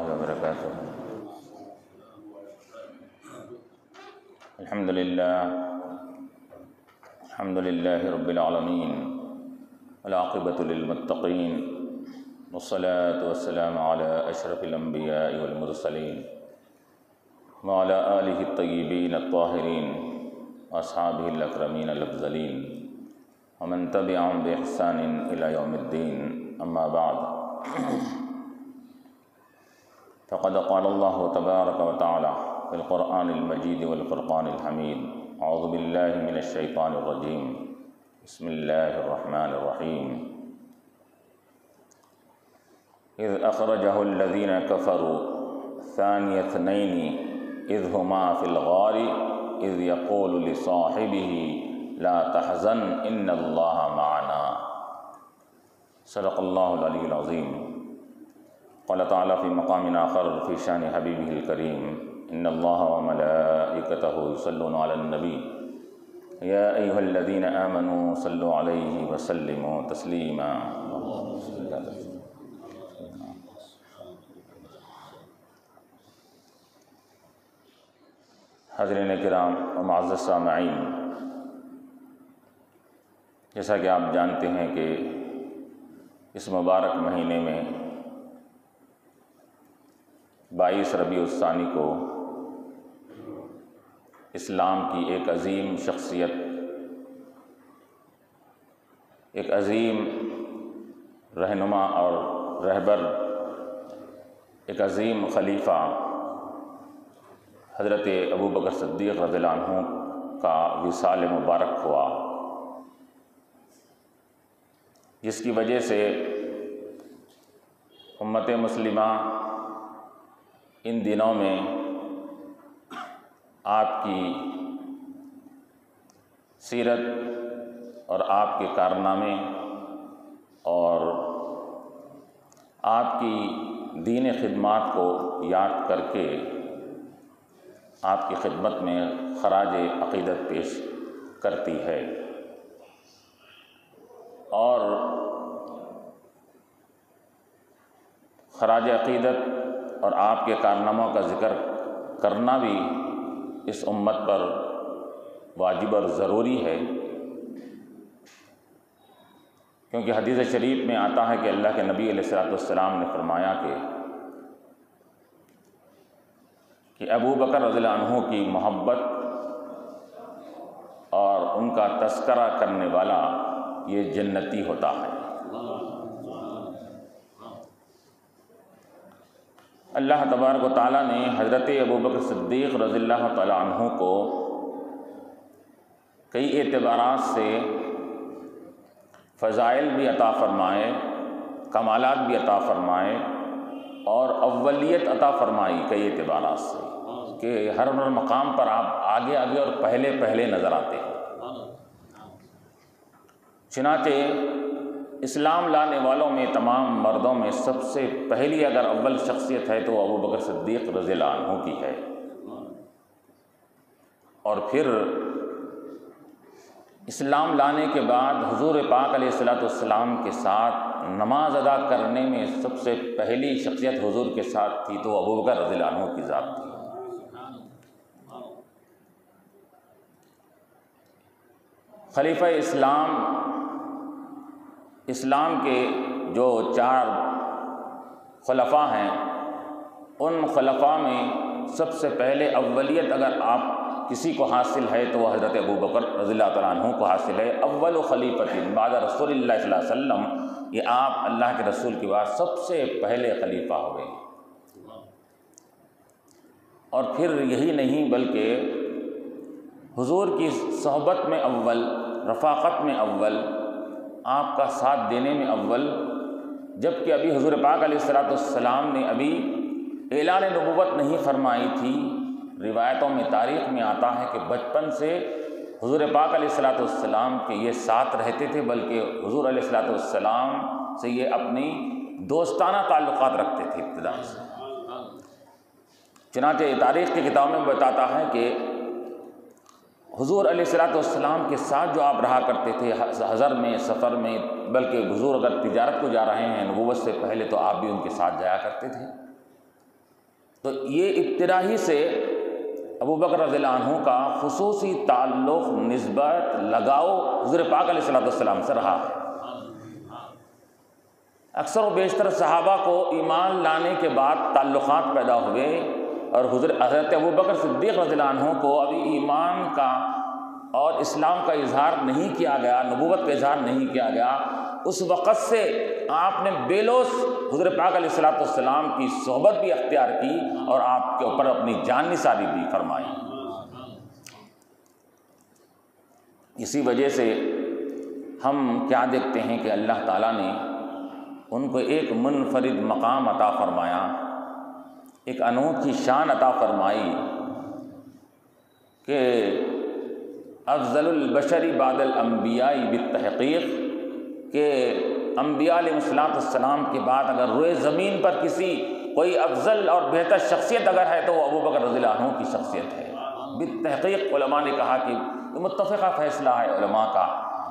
الله وبركاته. الحمد لله رب العالمين، والعاقبة للمتقين، والصلاة والسلام على أشرف الأنبياء والمرسلين وعلى آله الطيبين الطاهرين وأصحابه الأكرمين الأفضلين ومن تبعهم بإحسان إلى يوم الدين. أما بعد، فقد قال الله تبارك وتعالى في القرآن المجيد والفرقان الحميد: أعوذ بالله من الشيطان الرجيم، بسم الله الرحمن الرحيم. إذ أخرجه الذين كفروا ثاني اثنين إذ هما في الغار إذ يقول لصاحبه لا تحزن إن الله معنا. صدق الله العلي العظيم. قال تعالى في مقام آخر في شان حبيبه الكريم: إن الله وملائكته يصلون على النبي يا أيها الذين آمنوا صلوا عليه وسلموا تسليما. حاضرین کرام و معزز سامعین، جیسا کہ آپ جانتے ہیں کہ اس مبارک مہینے میں 22 ربیع الثانی کو اسلام کی ایک عظیم شخصیت، ایک عظیم رہنما اور رہبر، ایک عظیم خلیفہ حضرت ابوبکر صدیق رضی اللہ عنہ کا وصال مبارک ہوا، جس کی وجہ سے امت مسلمہ ان دنوں میں آپ کی سیرت اور آپ کے کارنامے اور آپ کی دین خدمات کو یاد کر کے آپ کی خدمت میں خراج عقیدت پیش کرتی ہے، اور خراج عقیدت اور آپ کے کارناموں کا ذکر کرنا بھی اس امت پر واجب اور ضروری ہے، کیونکہ حدیث شریف میں آتا ہے کہ اللہ کے نبی علیہ السلام نے فرمایا کہ ابوبکر رضی اللہ عنہ کی محبت اور ان کا تذکرہ کرنے والا یہ جنتی ہوتا ہے۔ اللہ تبارک و تعالیٰ نے حضرت ابوبکر صدیق رضی اللہ تعالیٰ عنہ کو کئی اعتبارات سے فضائل بھی عطا فرمائے، کمالات بھی عطا فرمائے اور اولیت عطا فرمائی کئی اعتبارات سے، کہ ہر مقام پر آپ آگے آگے اور پہلے پہلے نظر آتے ہیں۔ چنانچہ اسلام لانے والوں میں تمام مردوں میں سب سے پہلی اگر اول شخصیت ہے تو ابوبکر صدیق رضی اللہ عنہ کی ہے، اور پھر اسلام لانے کے بعد حضور پاک علیہ السلام کے ساتھ نماز ادا کرنے میں سب سے پہلی شخصیت حضور کے ساتھ تھی تو ابوبکر رضی اللہ عنہ کی ذات تھی۔ خلیفہ اسلام کے جو 4 خلفاء ہیں، ان خلفاء میں سب سے پہلے اولیت اگر آپ کسی کو حاصل ہے تو وہ حضرت ابوبکر رضی اللہ تعالیٰ عنہ کو حاصل ہے۔ اول خلیفۃ بعد رسول اللہ صلی اللہ علیہ وسلم، یہ آپ اللہ کے رسول کے بعد سب سے پہلے خلیفہ ہوئے، اور پھر یہی نہیں بلکہ حضور کی صحبت میں اول، رفاقت میں اول، آپ کا ساتھ دینے میں اول، جبکہ ابھی حضور پاک علیہ السلام نے ابھی اعلان نبوت نہیں فرمائی تھی۔ روایتوں میں، تاریخ میں آتا ہے کہ بچپن سے حضور پاک علیہ السلام کے یہ ساتھ رہتے تھے، بلکہ حضور علیہ السلام سے یہ اپنی دوستانہ تعلقات رکھتے تھے ابتدا سے۔ چنانچہ تاریخ کی کتابوں میں بتاتا ہے کہ حضور علیہ السلام کے ساتھ جو آپ رہا کرتے تھے حضر میں، سفر میں، بلکہ حضور اگر تجارت کو جا رہے ہیں نبوت سے پہلے تو آپ بھی ان کے ساتھ جایا کرتے تھے۔ تو یہ ابتدا ہی سے ابو بکر رضی اللہ عنہ کا خصوصی تعلق، نسبت، لگاؤ حضور پاک علیہ الصلوۃ والسلام سے رہا ہے۔ اکثر و بیشتر صحابہ کو ایمان لانے کے بعد تعلقات پیدا ہوئے، اور حضرت ابو بکر صدیق رضی اللہ عنہ کو ابھی ایمان کا اور اسلام کا اظہار نہیں کیا گیا، نبوت کا اظہار نہیں کیا گیا۔ اس وقت سے آپ نے بے لوث حضور پاک علیہ الصلوۃ والسلام کی صحبت بھی اختیار کی اور آپ کے اوپر اپنی جان نثاری بھی فرمائی۔ اسی وجہ سے ہم کیا دیکھتے ہیں کہ اللہ تعالیٰ نے ان کو ایک منفرد مقام عطا فرمایا، ایک انوکھی شان عطا فرمائی کہ افضل البشر بعد الانبیاء بالتحقیق، کہ انبیاء علیہ السلام کے بعد اگر روئے زمین پر کسی کوئی افضل اور بہتر شخصیت اگر ہے تو وہ ابو بکر رضی اللہ عنہ کی شخصیت ہے۔ بالتحقیق علماء نے کہا کہ یہ متفقہ فیصلہ ہے علماء کا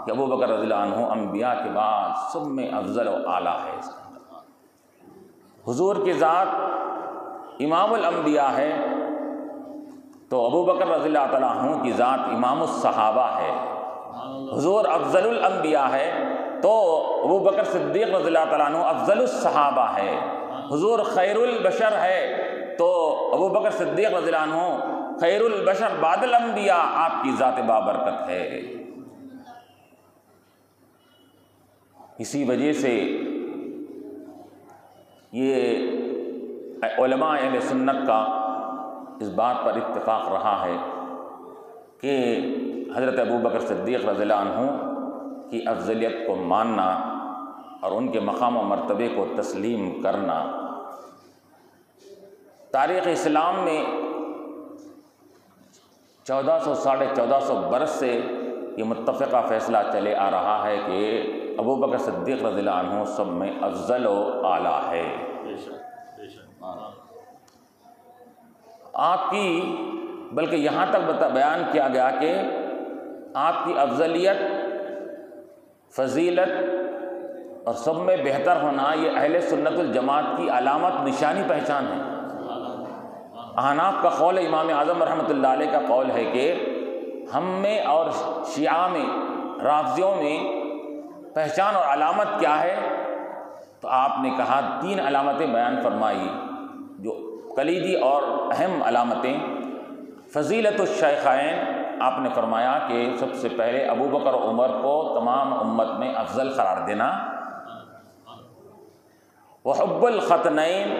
کہ ابو بکر رضی اللہ عنہ انبیاء کے بعد سب میں افضل و اعلیٰ ہے۔ حضور کی ذات امام الانبیاء ہے تو ابو بکر رضی اللہ تعالیٰ عنہ کی ذات امام الصحابہ ہے۔ حضور افضل الانبیاء ہے تو ابو بکر صدیق رضی اللہ تعالیٰ عنہ افضل الصحابہ ہے۔ حضور خیر البشر ہے تو ابو بکر صدیق رضی اللہ عنہ خیر البشر بعد الانبیاء، آپ کی ذات بابرکت ہے۔ اسی وجہ سے یہ علماء اہل سنت کا اس بات پر اتفاق رہا ہے کہ حضرت ابو بکر صدیق رضی اللہ عنہ کی افضلیت کو ماننا اور ان کے مقام و مرتبے کو تسلیم کرنا تاریخ اسلام میں 1400 برس سے یہ متفقہ فیصلہ چلے آ رہا ہے کہ ابو بکر صدیق رضی اللہ عنہ سب میں افضل و اعلیٰ ہے۔ آپ کی بلکہ یہاں تک بیان کیا گیا کہ آپ کی افضلیت، فضیلت اور سب میں بہتر ہونا یہ اہل سنت الجماعت کی علامت، نشانی، پہچان ہے۔ احناف کا قول، امام اعظم رحمۃ اللہ علیہ کا قول ہے کہ ہم میں اور شیعہ میں، رافضیوں میں پہچان اور علامت کیا ہے؟ تو آپ نے کہا 3 علامتیں بیان فرمائی جو کلیدی اور اہم علامتیں۔ فضیلت الشیخین، آپ نے فرمایا کہ سب سے پہلے ابو بکر و عمر کو تمام امت میں افضل قرار دینا، وحب الختنین،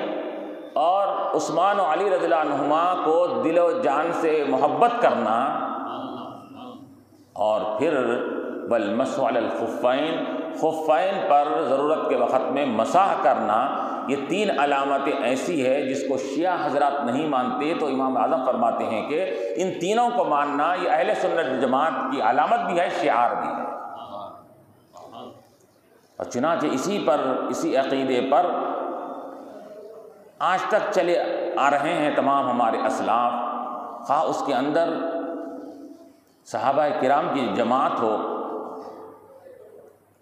اور عثمان و علی رضی اللہ عنہما کو دل و جان سے محبت کرنا، اور پھر والمسح علی الخفین، خفین پر ضرورت کے وقت میں مسح کرنا۔ یہ 3 علامتیں ایسی ہے جس کو شیعہ حضرات نہیں مانتے، تو امام اعظم فرماتے ہیں کہ ان تینوں کو ماننا یہ اہل سنت جماعت کی علامت بھی ہے، شعار بھی ہے۔ اور چنانچہ اسی عقیدے پر آج تک چلے آ رہے ہیں تمام ہمارے اسلاف، خواہ اس کے اندر صحابہ کرام کی جماعت ہو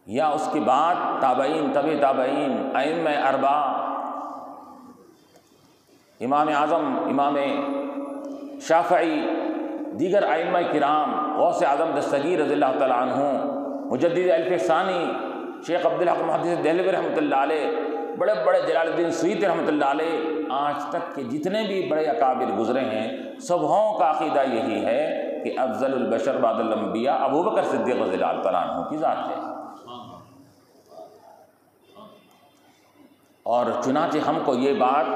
یا اس کے بعد تابعین، طبع تابعین، ائمہ اربعہ، امام اعظم، امام شافعی، دیگر ائمہ کرام، غوث اعظم دستگیر رضی اللہ تعالیٰ عنہ، مجدد الف ثانی شیخ عبدالحق محدث دہلوی رحمۃ اللہ علیہ، بڑے بڑے جلال الدین سیوطی رحمۃ اللہ علیہ، آج تک کے جتنے بھی بڑے اکابر گزرے ہیں، سبوں کا عقیدہ یہی ہے کہ افضل البشر بعد الانبیاء ابو بکر صدیق رضی اللہ تعالیٰ عنہ کی ذات ہے۔ اور چنانچہ ہم کو یہ بات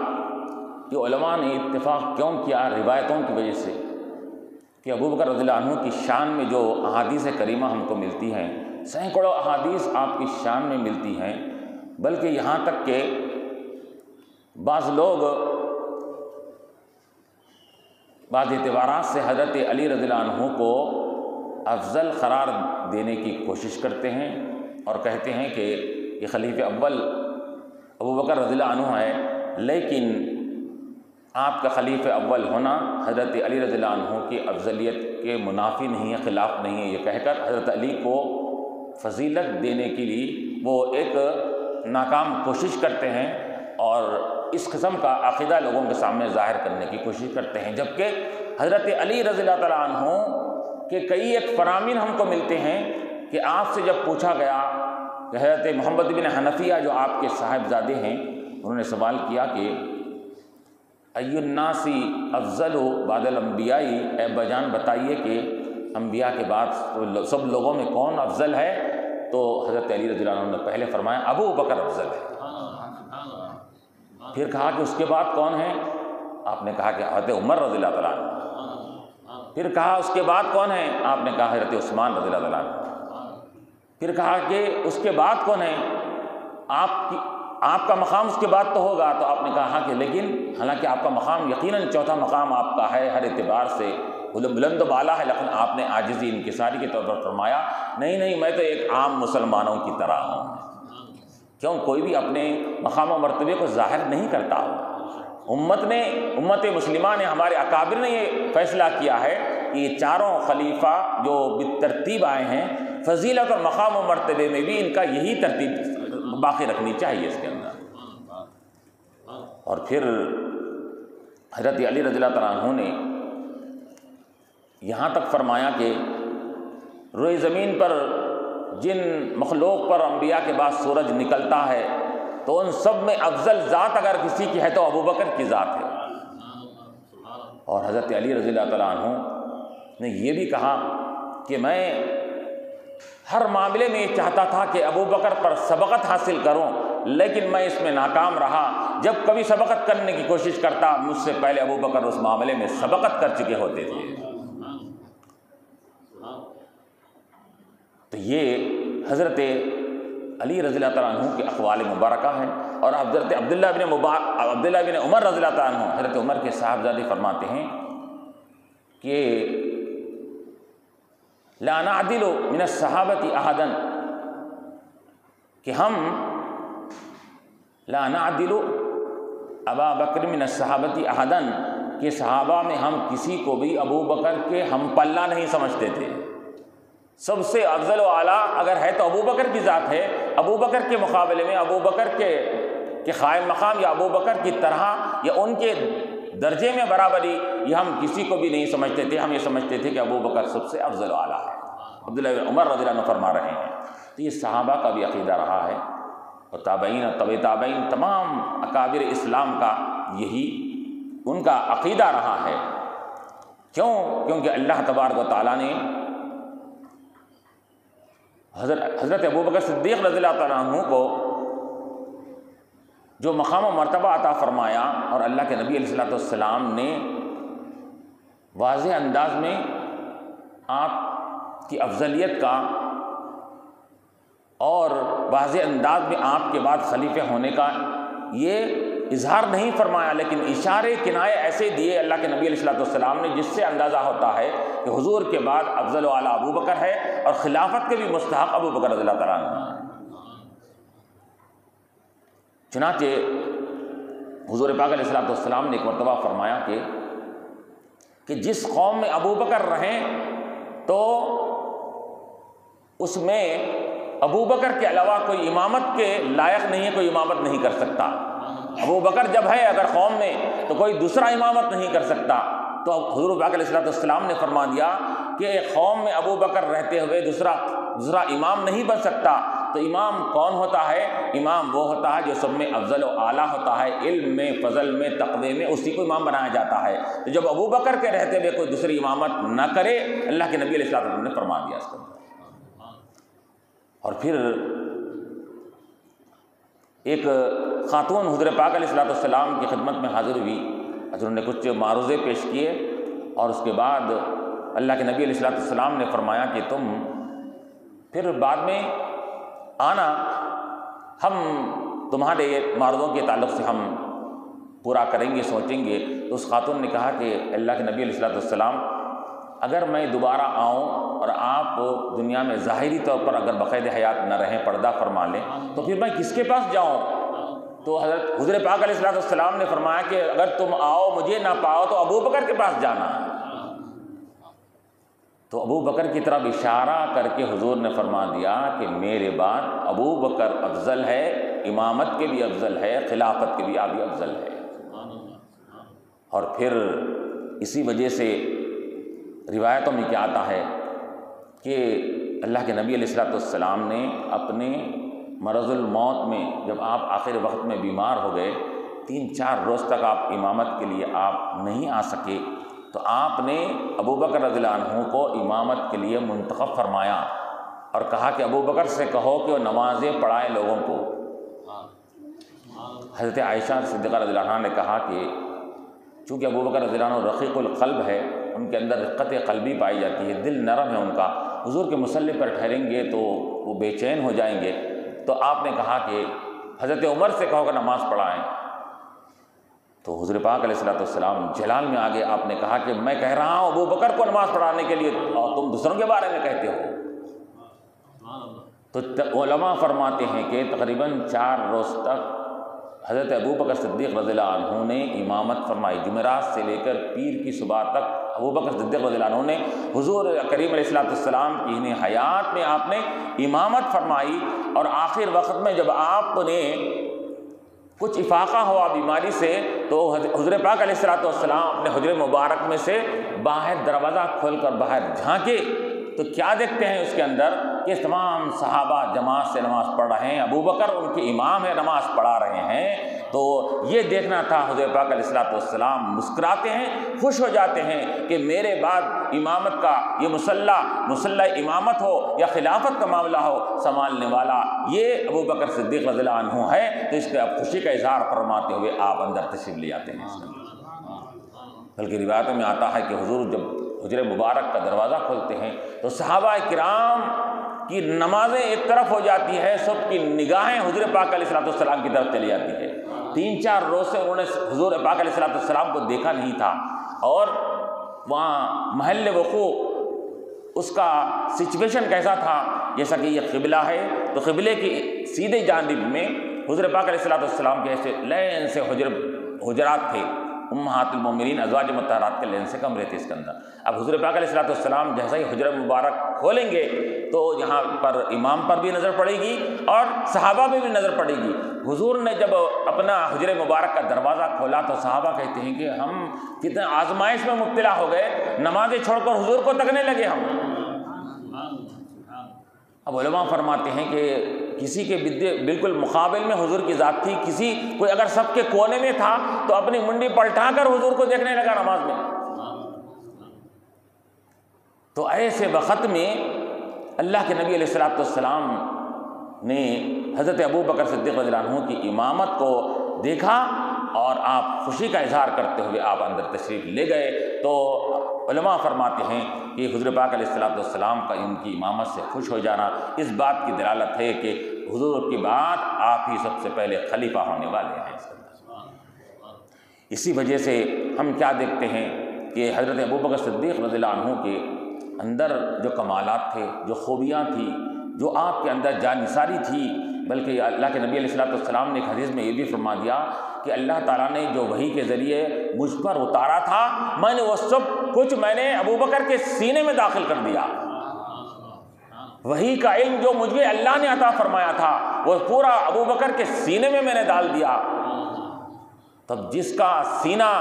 کہ علماء نے اتفاق کیوں کیا، روایتوں کی وجہ سے، کہ ابو بکر رضی اللہ عنہ کی شان میں جو احادیث کریمہ ہم کو ملتی ہیں، سینکڑوں احادیث آپ کی شان میں ملتی ہیں، بلکہ یہاں تک کہ بعض لوگ بعض اعتبارات سے حضرت علی رضی اللہ عنہ کو افضل قرار دینے کی کوشش کرتے ہیں اور کہتے ہیں کہ یہ خلیفہ اول ابو بکر رضی اللہ عنہ ہے، لیکن آپ کا خلیفہ اول ہونا حضرت علی رضی اللہ عنہ کی افضلیت کے منافی نہیں ہے، خلاف نہیں ہے، یہ کہہ کر حضرت علی کو فضیلت دینے کے لیے وہ ایک ناکام کوشش کرتے ہیں اور اس قسم کا عقیدہ لوگوں کے سامنے ظاہر کرنے کی کوشش کرتے ہیں، جبکہ حضرت علی رضی اللہ تعالیٰ عنہ کے کئی ایک فرامین ہم کو ملتے ہیں کہ آپ سے جب پوچھا گیا کہ حضرت محمد بن حنفیہ جو آپ کے صاحبزادے ہیں، انہوں نے سوال کیا کہ ای الناس افضل بعد الانبیاء، اے بجان بتائیے کہ انبیاء کے بعد سب لوگوں میں کون افضل ہے؟ تو حضرت علی رضی اللہ عنہ نے پہلے فرمایا ابو بکر افضل ہے۔ پھر کہا کہ اس کے بعد کون ہے؟ آپ نے کہا کہ حضرت عمر رضی اللہ تعالیٰ عنہ۔ پھر کہا اس کے بعد کون ہے؟ آپ نے کہا حضرت عثمان رضی اللہ تعالیٰ عنہ۔ پھر کہا کہ اس کے بعد کون ہے؟ آپ کا مقام اس کے بعد تو ہوگا، تو آپ نے کہا کہ لیکن حالانکہ آپ کا مقام یقیناً چوتھا مقام آپ کا ہے، ہر اعتبار سے بلند و بالا ہے، لیکن آپ نے عاجزی انکساری کے طور پر فرمایا نہیں میں تو ایک عام مسلمانوں کی طرح ہوں۔ کیوں؟ کوئی بھی اپنے مقام و مرتبے کو ظاہر نہیں کرتا۔ امت مسلمہ نے، ہمارے اکابر نے یہ فیصلہ کیا ہے کہ یہ چاروں خلیفہ جو بالترتیب آئے ہیں، فضیلت اور مقام و مرتبے میں بھی ان کا یہی ترتیب باقی رکھنی چاہیے اس کے اندر۔ اور پھر حضرت علی رضی اللہ تعالیٰ عنہ نے یہاں تک فرمایا کہ روئے زمین پر جن مخلوق پر انبیاء کے بعد سورج نکلتا ہے تو ان سب میں افضل ذات اگر کسی کی ہے تو ابو بکر کی ذات ہے۔ اور حضرت علی رضی اللہ تعالیٰ عنہ نے یہ بھی کہا کہ میں ہر معاملے میں یہ چاہتا تھا کہ ابو بکر پر سبقت حاصل کروں، لیکن میں اس میں ناکام رہا۔ جب کبھی سبقت کرنے کی کوشش کرتا، مجھ سے پہلے ابو بکر اس معاملے میں سبقت کر چکے ہوتے تھے۔ تو یہ حضرت علی رضی اللہ تعالیٰ عنہ کے اقوال مبارکہ ہیں۔ اور حضرت عبداللہ بن عمر رضی اللہ تعالیٰ عنہ، حضرت عمر کے صاحبزادے فرماتے ہیں کہ لا نعدل من الصحابۃ احدا، کہ ہم لا نعدل ابا بکر من الصحابۃ احدا، کہ صحابہ میں ہم کسی کو بھی ابو بکر کے ہم پلہ نہیں سمجھتے تھے۔ سب سے افضل و اعلیٰ اگر ہے تو ابو بکر کی ذات ہے۔ ابو بکر کے مقابلے میں ابو بکر کے قائم مقام یا ابو بکر کی طرح یا ان کے درجے میں برابری یہ ہم کسی کو بھی نہیں سمجھتے تھے۔ ہم یہ سمجھتے تھے کہ ابو بکر سب سے افضل و اعلیٰ ہے۔ عبداللہ بن عمر رضی اللہ عنہ فرما رہے ہیں۔ تو یہ صحابہ کا بھی عقیدہ رہا ہے، اور تابعین اور طبع تابعین تمام اکابر اسلام کا یہی ان کا عقیدہ رہا ہے۔ کیونکہ اللہ تبارک و تعالیٰ نے حضرت ابوبکر صدیق رضی اللہ تعالیٰ عنہ کو جو مقام و مرتبہ عطا فرمایا، اور اللہ کے نبی علیہ الصلوۃ والسلام نے واضح انداز میں آپ کی افضلیت کا اور واضح انداز میں آپ کے بعد خلیفہ ہونے کا یہ اظہار نہیں فرمایا، لیکن اشارے کنائے ایسے دیے اللہ کے نبی علیہ الصلوۃ والسلام نے جس سے اندازہ ہوتا ہے کہ حضور کے بعد افضل و اعلیٰ ابو بکر ہے، اور خلافت کے بھی مستحق ابو بکر رضی اللہ تعالیٰ عنہ ہے۔ چنانچہ حضور پاک علیہ الصلوۃ والسلام نے ایک مرتبہ فرمایا کہ جس قوم میں ابو بکر رہیں تو اس میں ابو بکر کے علاوہ کوئی امامت کے لائق نہیں ہے، کوئی امامت نہیں کر سکتا۔ ابو بکر جب ہے اگر قوم میں تو کوئی دوسرا امامت نہیں کر سکتا۔ تو حضور پاک علیہ الصلوۃ والسلام نے فرما دیا کہ قوم میں ابو بکر رہتے ہوئے دوسرا امام نہیں بن سکتا۔ تو امام کون ہوتا ہے؟ امام وہ ہوتا ہے جو سب میں افضل و اعلیٰ ہوتا ہے، علم میں، فضل میں، تقوی میں، اسی کو امام بنایا جاتا ہے۔ تو جب ابو بکر کے رہتے ہوئے کوئی دوسری امامت نہ کرے، اللہ کے نبی علیہ الصلوۃ والسلام نے فرما دیا اس کو۔ اور پھر ایک خاتون حضور پاک علیہ الصلوۃ والسلام کی خدمت میں حاضر ہوئی، حضور نے کچھ معروضے پیش کیے، اور اس کے بعد اللہ کے نبی علیہ الصلوۃ والسلام نے فرمایا کہ تم پھر بعد میں آنا، ہم تمہارے معروضوں کے تعلق سے ہم پورا کریں گے، سوچیں گے۔ تو اس خاتون نے کہا کہ اللہ کے نبی علیہ الصلوۃ والسلام، اگر میں دوبارہ آؤں اور آپ دنیا میں ظاہری طور پر اگر بقید حیات نہ رہیں، پردہ فرما لیں، تو پھر میں کس کے پاس جاؤں؟ تو حضور پاک علیہ الصلوۃ والسلام نے فرمایا کہ اگر تم آؤ مجھے نہ پاؤ تو ابو بکر کے پاس جانا۔ تو ابو بکر کی طرف اشارہ کر کے حضور نے فرما دیا کہ میرے بعد ابو بکر افضل ہے، امامت کے بھی افضل ہے، خلافت کے بھی افضل ہے۔ اور پھر اسی وجہ سے روایتوں میں کیا آتا ہے کہ اللہ کے نبی علیہ الصلوۃ والسلام نے اپنے مرض الموت میں جب آپ آخر وقت میں بیمار ہو گئے، 3-4 روز تک آپ امامت کے لیے آپ نہیں آ سکے، تو آپ نے ابو بکر رضی اللہ عنہ کو امامت کے لیے منتخب فرمایا اور کہا کہ ابو بکر سے کہو کہ وہ نمازیں پڑھائیں لوگوں کو۔ حضرت عائشہ صدیقہ رضی اللہ عنہا نے کہا کہ چونکہ ابو بکر رضی اللہ عنہ رقیق القلب ہے، ان کے اندر رقت قلبی پائی جاتی ہے، دل نرم ہے ان کا، حضور کے مصلی پر ٹھہریں گے تو وہ بے چین ہو جائیں گے، تو آپ نے کہا کہ حضرت عمر سے کہو کہ نماز پڑھائیں۔ تو حضور پاک علیہ الصلوۃ والسلام جلال میں آگے آپ نے کہا کہ میں کہہ رہا ہوں ابو بکر کو نماز پڑھانے کے لیے اور تم دوسروں کے بارے میں کہتے ہو۔ تو علماء فرماتے ہیں کہ تقریباً 4 روز تک حضرت ابو بکر صدیق رضی اللہ عنہ نے امامت فرمائی، جمعرات سے لے کر پیر کی صبح تک ابو بکر صدیق رضی اللہ عنہ نے حضور کریم علیہ الصلوۃ والسلام کی حیات میں آپ نے امامت فرمائی، اور آخر وقت میں جب آپ نے کچھ افاقہ ہوا بیماری سے تو حضور پاک علیہ الصلوۃ والسلام اپنے حجر مبارک میں سے باہر دروازہ کھول کر باہر جھانکے تو کیا دیکھتے ہیں اس کے اندر کہ تمام صحابہ جماعت سے نماز پڑھ رہے ہیں، ابو بکر ان کے امام ہے، نماز پڑھا رہے ہیں۔ تو یہ دیکھنا تھا، حضور پاک علیہ الصلوۃ والسلام مسکراتے ہیں، خوش ہو جاتے ہیں کہ میرے بعد امامت کا یہ مصلح امامت ہو یا خلافت کا معاملہ ہو سنبھالنے والا یہ ابو بکر صدیق رضی اللہ عنہ ہے، تو اس پہ اب خوشی کا اظہار فرماتے ہوئے آپ اندر تشریف لے آتے ہیں۔ بلکہ روایتوں میں آتا ہے کہ حضور جب حجر مبارک کا دروازہ کھولتے ہیں تو صحابہ کرام کی نمازیں ایک طرف ہو جاتی ہے، سب کی نگاہیں حضور پاک علیہ الصلوۃ والسلام کی طرف چلی جاتی ہے۔ 3-4 روز سے انہوں نے حضور پاک علیہ الصلوۃ والسلام کو دیکھا نہیں تھا، اور وہاں محل وقوع اس کا سچویشن کیسا تھا، جیسا کہ یہ قبلہ ہے تو قبلے کی سیدھے جانب میں حضور پاک علیہ الصلوۃ والسلام کے ایسے لین سے حجرات تھے، امہات المومنین ازواج مطہرات کے لین سے کمرے تھے اس کے اندر۔ اب حضور پاک علیہ الصلوۃ والسلام جیسا ہی حجر مبارک کھولیں گے تو یہاں پر امام پر بھی نظر پڑے گی اور صحابہ پہ بھی نظر پڑے گی۔ حضور نے جب اپنا حجر مبارک کا دروازہ کھولا تو صحابہ کہتے ہیں کہ ہم کتنے آزمائش میں مبتلا ہو گئے، نمازیں چھوڑ کر حضور کو تکنے لگے ہم۔ اب علماء فرماتے ہیں کہ کسی کے بالکل مقابل میں حضور کی ذات تھی، کوئی اگر سب کے کونے میں تھا تو اپنی منڈی پلٹا کر حضور کو دیکھنے لگا نماز میں۔ تو ایسے وقت میں اللہ کے نبی علیہ الصلوۃ والسلام نے حضرت ابو بکر صدیق رضی اللہ عنہ کی امامت کو دیکھا اور آپ خوشی کا اظہار کرتے ہوئے آپ اندر تشریف لے گئے۔ تو علماء فرماتے ہیں کہ حضور پاک علیہ الصلوۃ والسلام کا ان کی امامت سے خوش ہو جانا اس بات کی دلالت ہے کہ حضور کے بعد آپ ہی سب سے پہلے خلیفہ ہونے والے ہیں۔ اسی وجہ سے ہم کیا دیکھتے ہیں کہ حضرت ابو بکر صدیق رضی اللہ عنہ کے اندر جو کمالات تھے، جو خوبیاں تھیں، جو آپ کے اندر جانثاری تھی، بلکہ اللہ کے نبی علیہ الصلوۃ والسلام نے ایک حدیث میں یہ بھی فرما دیا کہ اللہ تعالیٰ نے جو وحی کے ذریعے مجھ پر اتارا تھا میں نے وہ سب کچھ ابو بکر کے سینے میں داخل کر دیا۔ وحی کا علم جو مجھے اللہ نے عطا فرمایا تھا وہ پورا ابو بکر کے سینے میں نے ڈال دیا۔ تب جس کا سینہ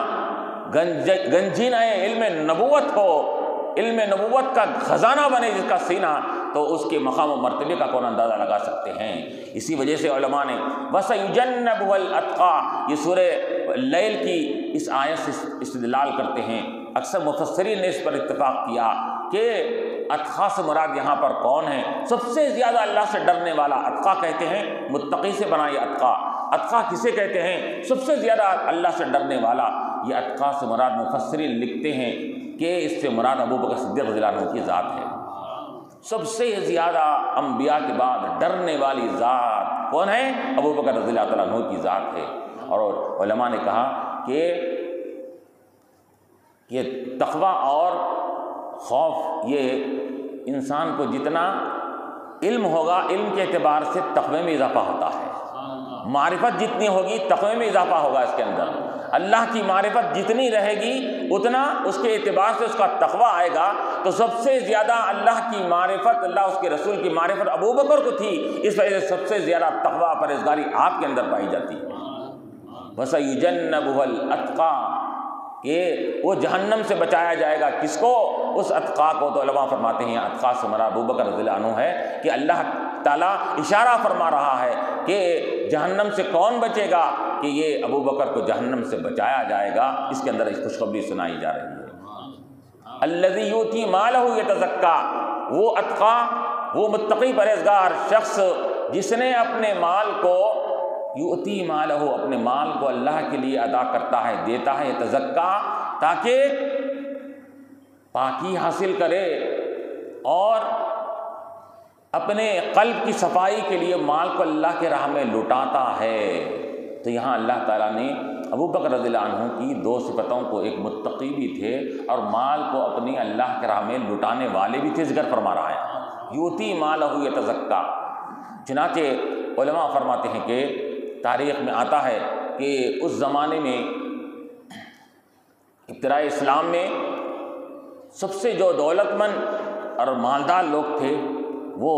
گنجینہ علم نبوت ہو، علم نبوت کا خزانہ بنے جس کا سینہ، تو اس کے مقام و مرتبے کا کون اندازہ لگا سکتے ہیں۔ اسی وجہ سے علماء نے وَسَيُجَنَّبُهَا الْأَتْقَى یہ سورہ لیل کی اس آیت سے استدلال کرتے ہیں۔ اکثر مفسرین نے اس پر اتفاق کیا کہ اتقیٰ سے مراد یہاں پر کون ہے؟ سب سے زیادہ اللہ سے ڈرنے والا اتقیٰ کہتے ہیں، متقی سے بنا یہ اتقیٰ۔ اتقیٰ کسے کہتے ہیں؟ سب سے زیادہ اللہ سے ڈرنے والا۔ یہ اتقیٰ سے مراد مفسرین لکھتے ہیں کہ اس سے مراد ابو بکر صدیق رضی اللہ عنہ کی ذات ہے۔ سب سے زیادہ انبیاء کے بعد ڈرنے والی ذات کون ہے؟ ابو بکر رضی اللہ تعالیٰ عنہ کی ذات ہے۔ اور علماء نے کہا کہ یہ تقوی اور خوف یہ انسان کو جتنا علم ہوگا علم کے اعتبار سے تقوی میں اضافہ ہوتا ہے، معرفت جتنی ہوگی تقوی میں اضافہ ہوگا اس کے اندر۔ اللہ کی معرفت جتنی رہے گی اتنا اس کے اعتبار سے اس کا تقویٰ آئے گا۔ تو سب سے زیادہ اللہ کی معرفت، اللہ اس کے رسول کی معرفت ابو بکر کو تھی، اس وجہ سے سب سے زیادہ تقویٰ پرہیزگاری آپ کے اندر پائی جاتی ہے۔ وَسَيُجَنَّبُهَا الْأَتْقَى، کہ وہ جہنم سے بچایا جائے گا، کس کو؟ اس اتقا کو۔ تو علماء فرماتے ہیں اتقا سے مراد ابو بکر رضی اللہ عنہ ہے، کہ اللہ تعالیٰ اشارہ فرما رہا ہے کہ جہنم سے کون بچے گا، کہ یہ ابو بکر کو جہنم سے بچایا جائے گا۔ اس کے اندر ایک خوشخبری سنائی جا رہی ہے۔ الذی یؤتی مالہ یتزکا، وہ اتقا، وہ متقی پرہیزگار شخص جس نے اپنے مال کو، یؤتی مالہ، اپنے مال کو اللہ کے لیے ادا کرتا ہے، دیتا ہے، یتزکا، تاکہ پاکی حاصل کرے، اور اپنے قلب کی صفائی کے لیے مال کو اللہ کے راہ میں لٹاتا ہے۔ تو یہاں اللہ تعالیٰ نے ابو بکر رضی اللہ عنہ کی دو صفتوں کو، ایک متقی بھی تھے اور مال کو اپنی اللہ کے راہ میں لٹانے والے بھی تھے، ذکر فرما رہا ہے، یؤتی مالہ یتزکا۔ چنانچہ علماء فرماتے ہیں کہ تاریخ میں آتا ہے کہ اس زمانے میں ابتدائے اسلام میں سب سے جو دولت مند اور مالدار لوگ تھے وہ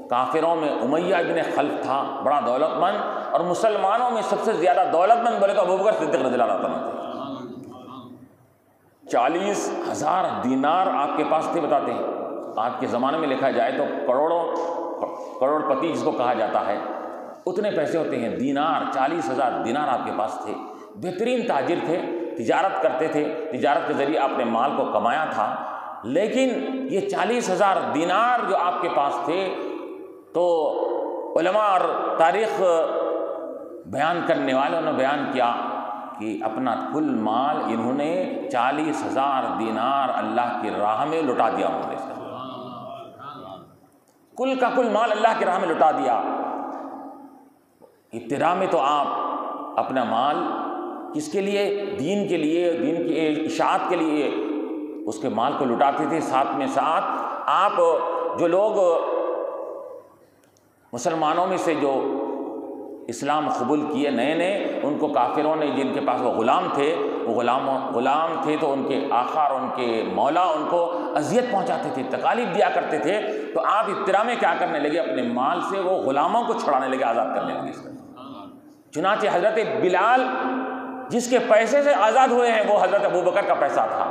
کافروں میں امیہ ابن خلف تھا، بڑا دولت مند، اور مسلمانوں میں سب سے زیادہ دولت مند بولے تو ابوبکر صدیق رضی اللہ عنہ تھے۔ 40,000 دینار آپ کے پاس تھے، بتاتے ہیں آج کے زمانے میں لکھا جائے تو کروڑ پتی جس کو کہا جاتا ہے، اتنے پیسے ہوتے ہیں دینار، 40,000 دینار آپ کے پاس تھے۔ بہترین تاجر تھے، تجارت کرتے تھے، تجارت کے ذریعے آپ نے مال کو کمایا تھا۔ لیکن یہ 40,000 دینار جو آپ کے پاس تھے، تو علماء اور تاریخ بیان کرنے والوں نے بیان کیا کہ اپنا کل مال انہوں نے 40,000 دینار اللہ کی راہ میں لٹا دیا، انہوں نے کل کا کل مال اللہ کی راہ میں لٹا دیا۔ ابتدا میں تو آپ اپنا مال کس کے لیے؟ دین کے لیے، دین کی اشاعت کے لیے اس کے مال کو لٹاتے تھے۔ ساتھ میں ساتھ آپ جو لوگ مسلمانوں میں سے جو اسلام قبول کیے نئے نئے، ان کو کافروں نے، جن کے پاس وہ غلام تھے، وہ غلام تھے، تو ان کے آقا اور ان کے مولا ان کو اذیت پہنچاتے تھے، تکالیف دیا کرتے تھے۔ تو آپ ابتدا میں کیا کرنے لگے؟ اپنے مال سے وہ غلاموں کو چھڑانے لگے، آزاد کرنے لگے۔ چنانچہ حضرت بلال جس کے پیسے سے آزاد ہوئے ہیں، وہ حضرت ابو بکر کا پیسہ تھا۔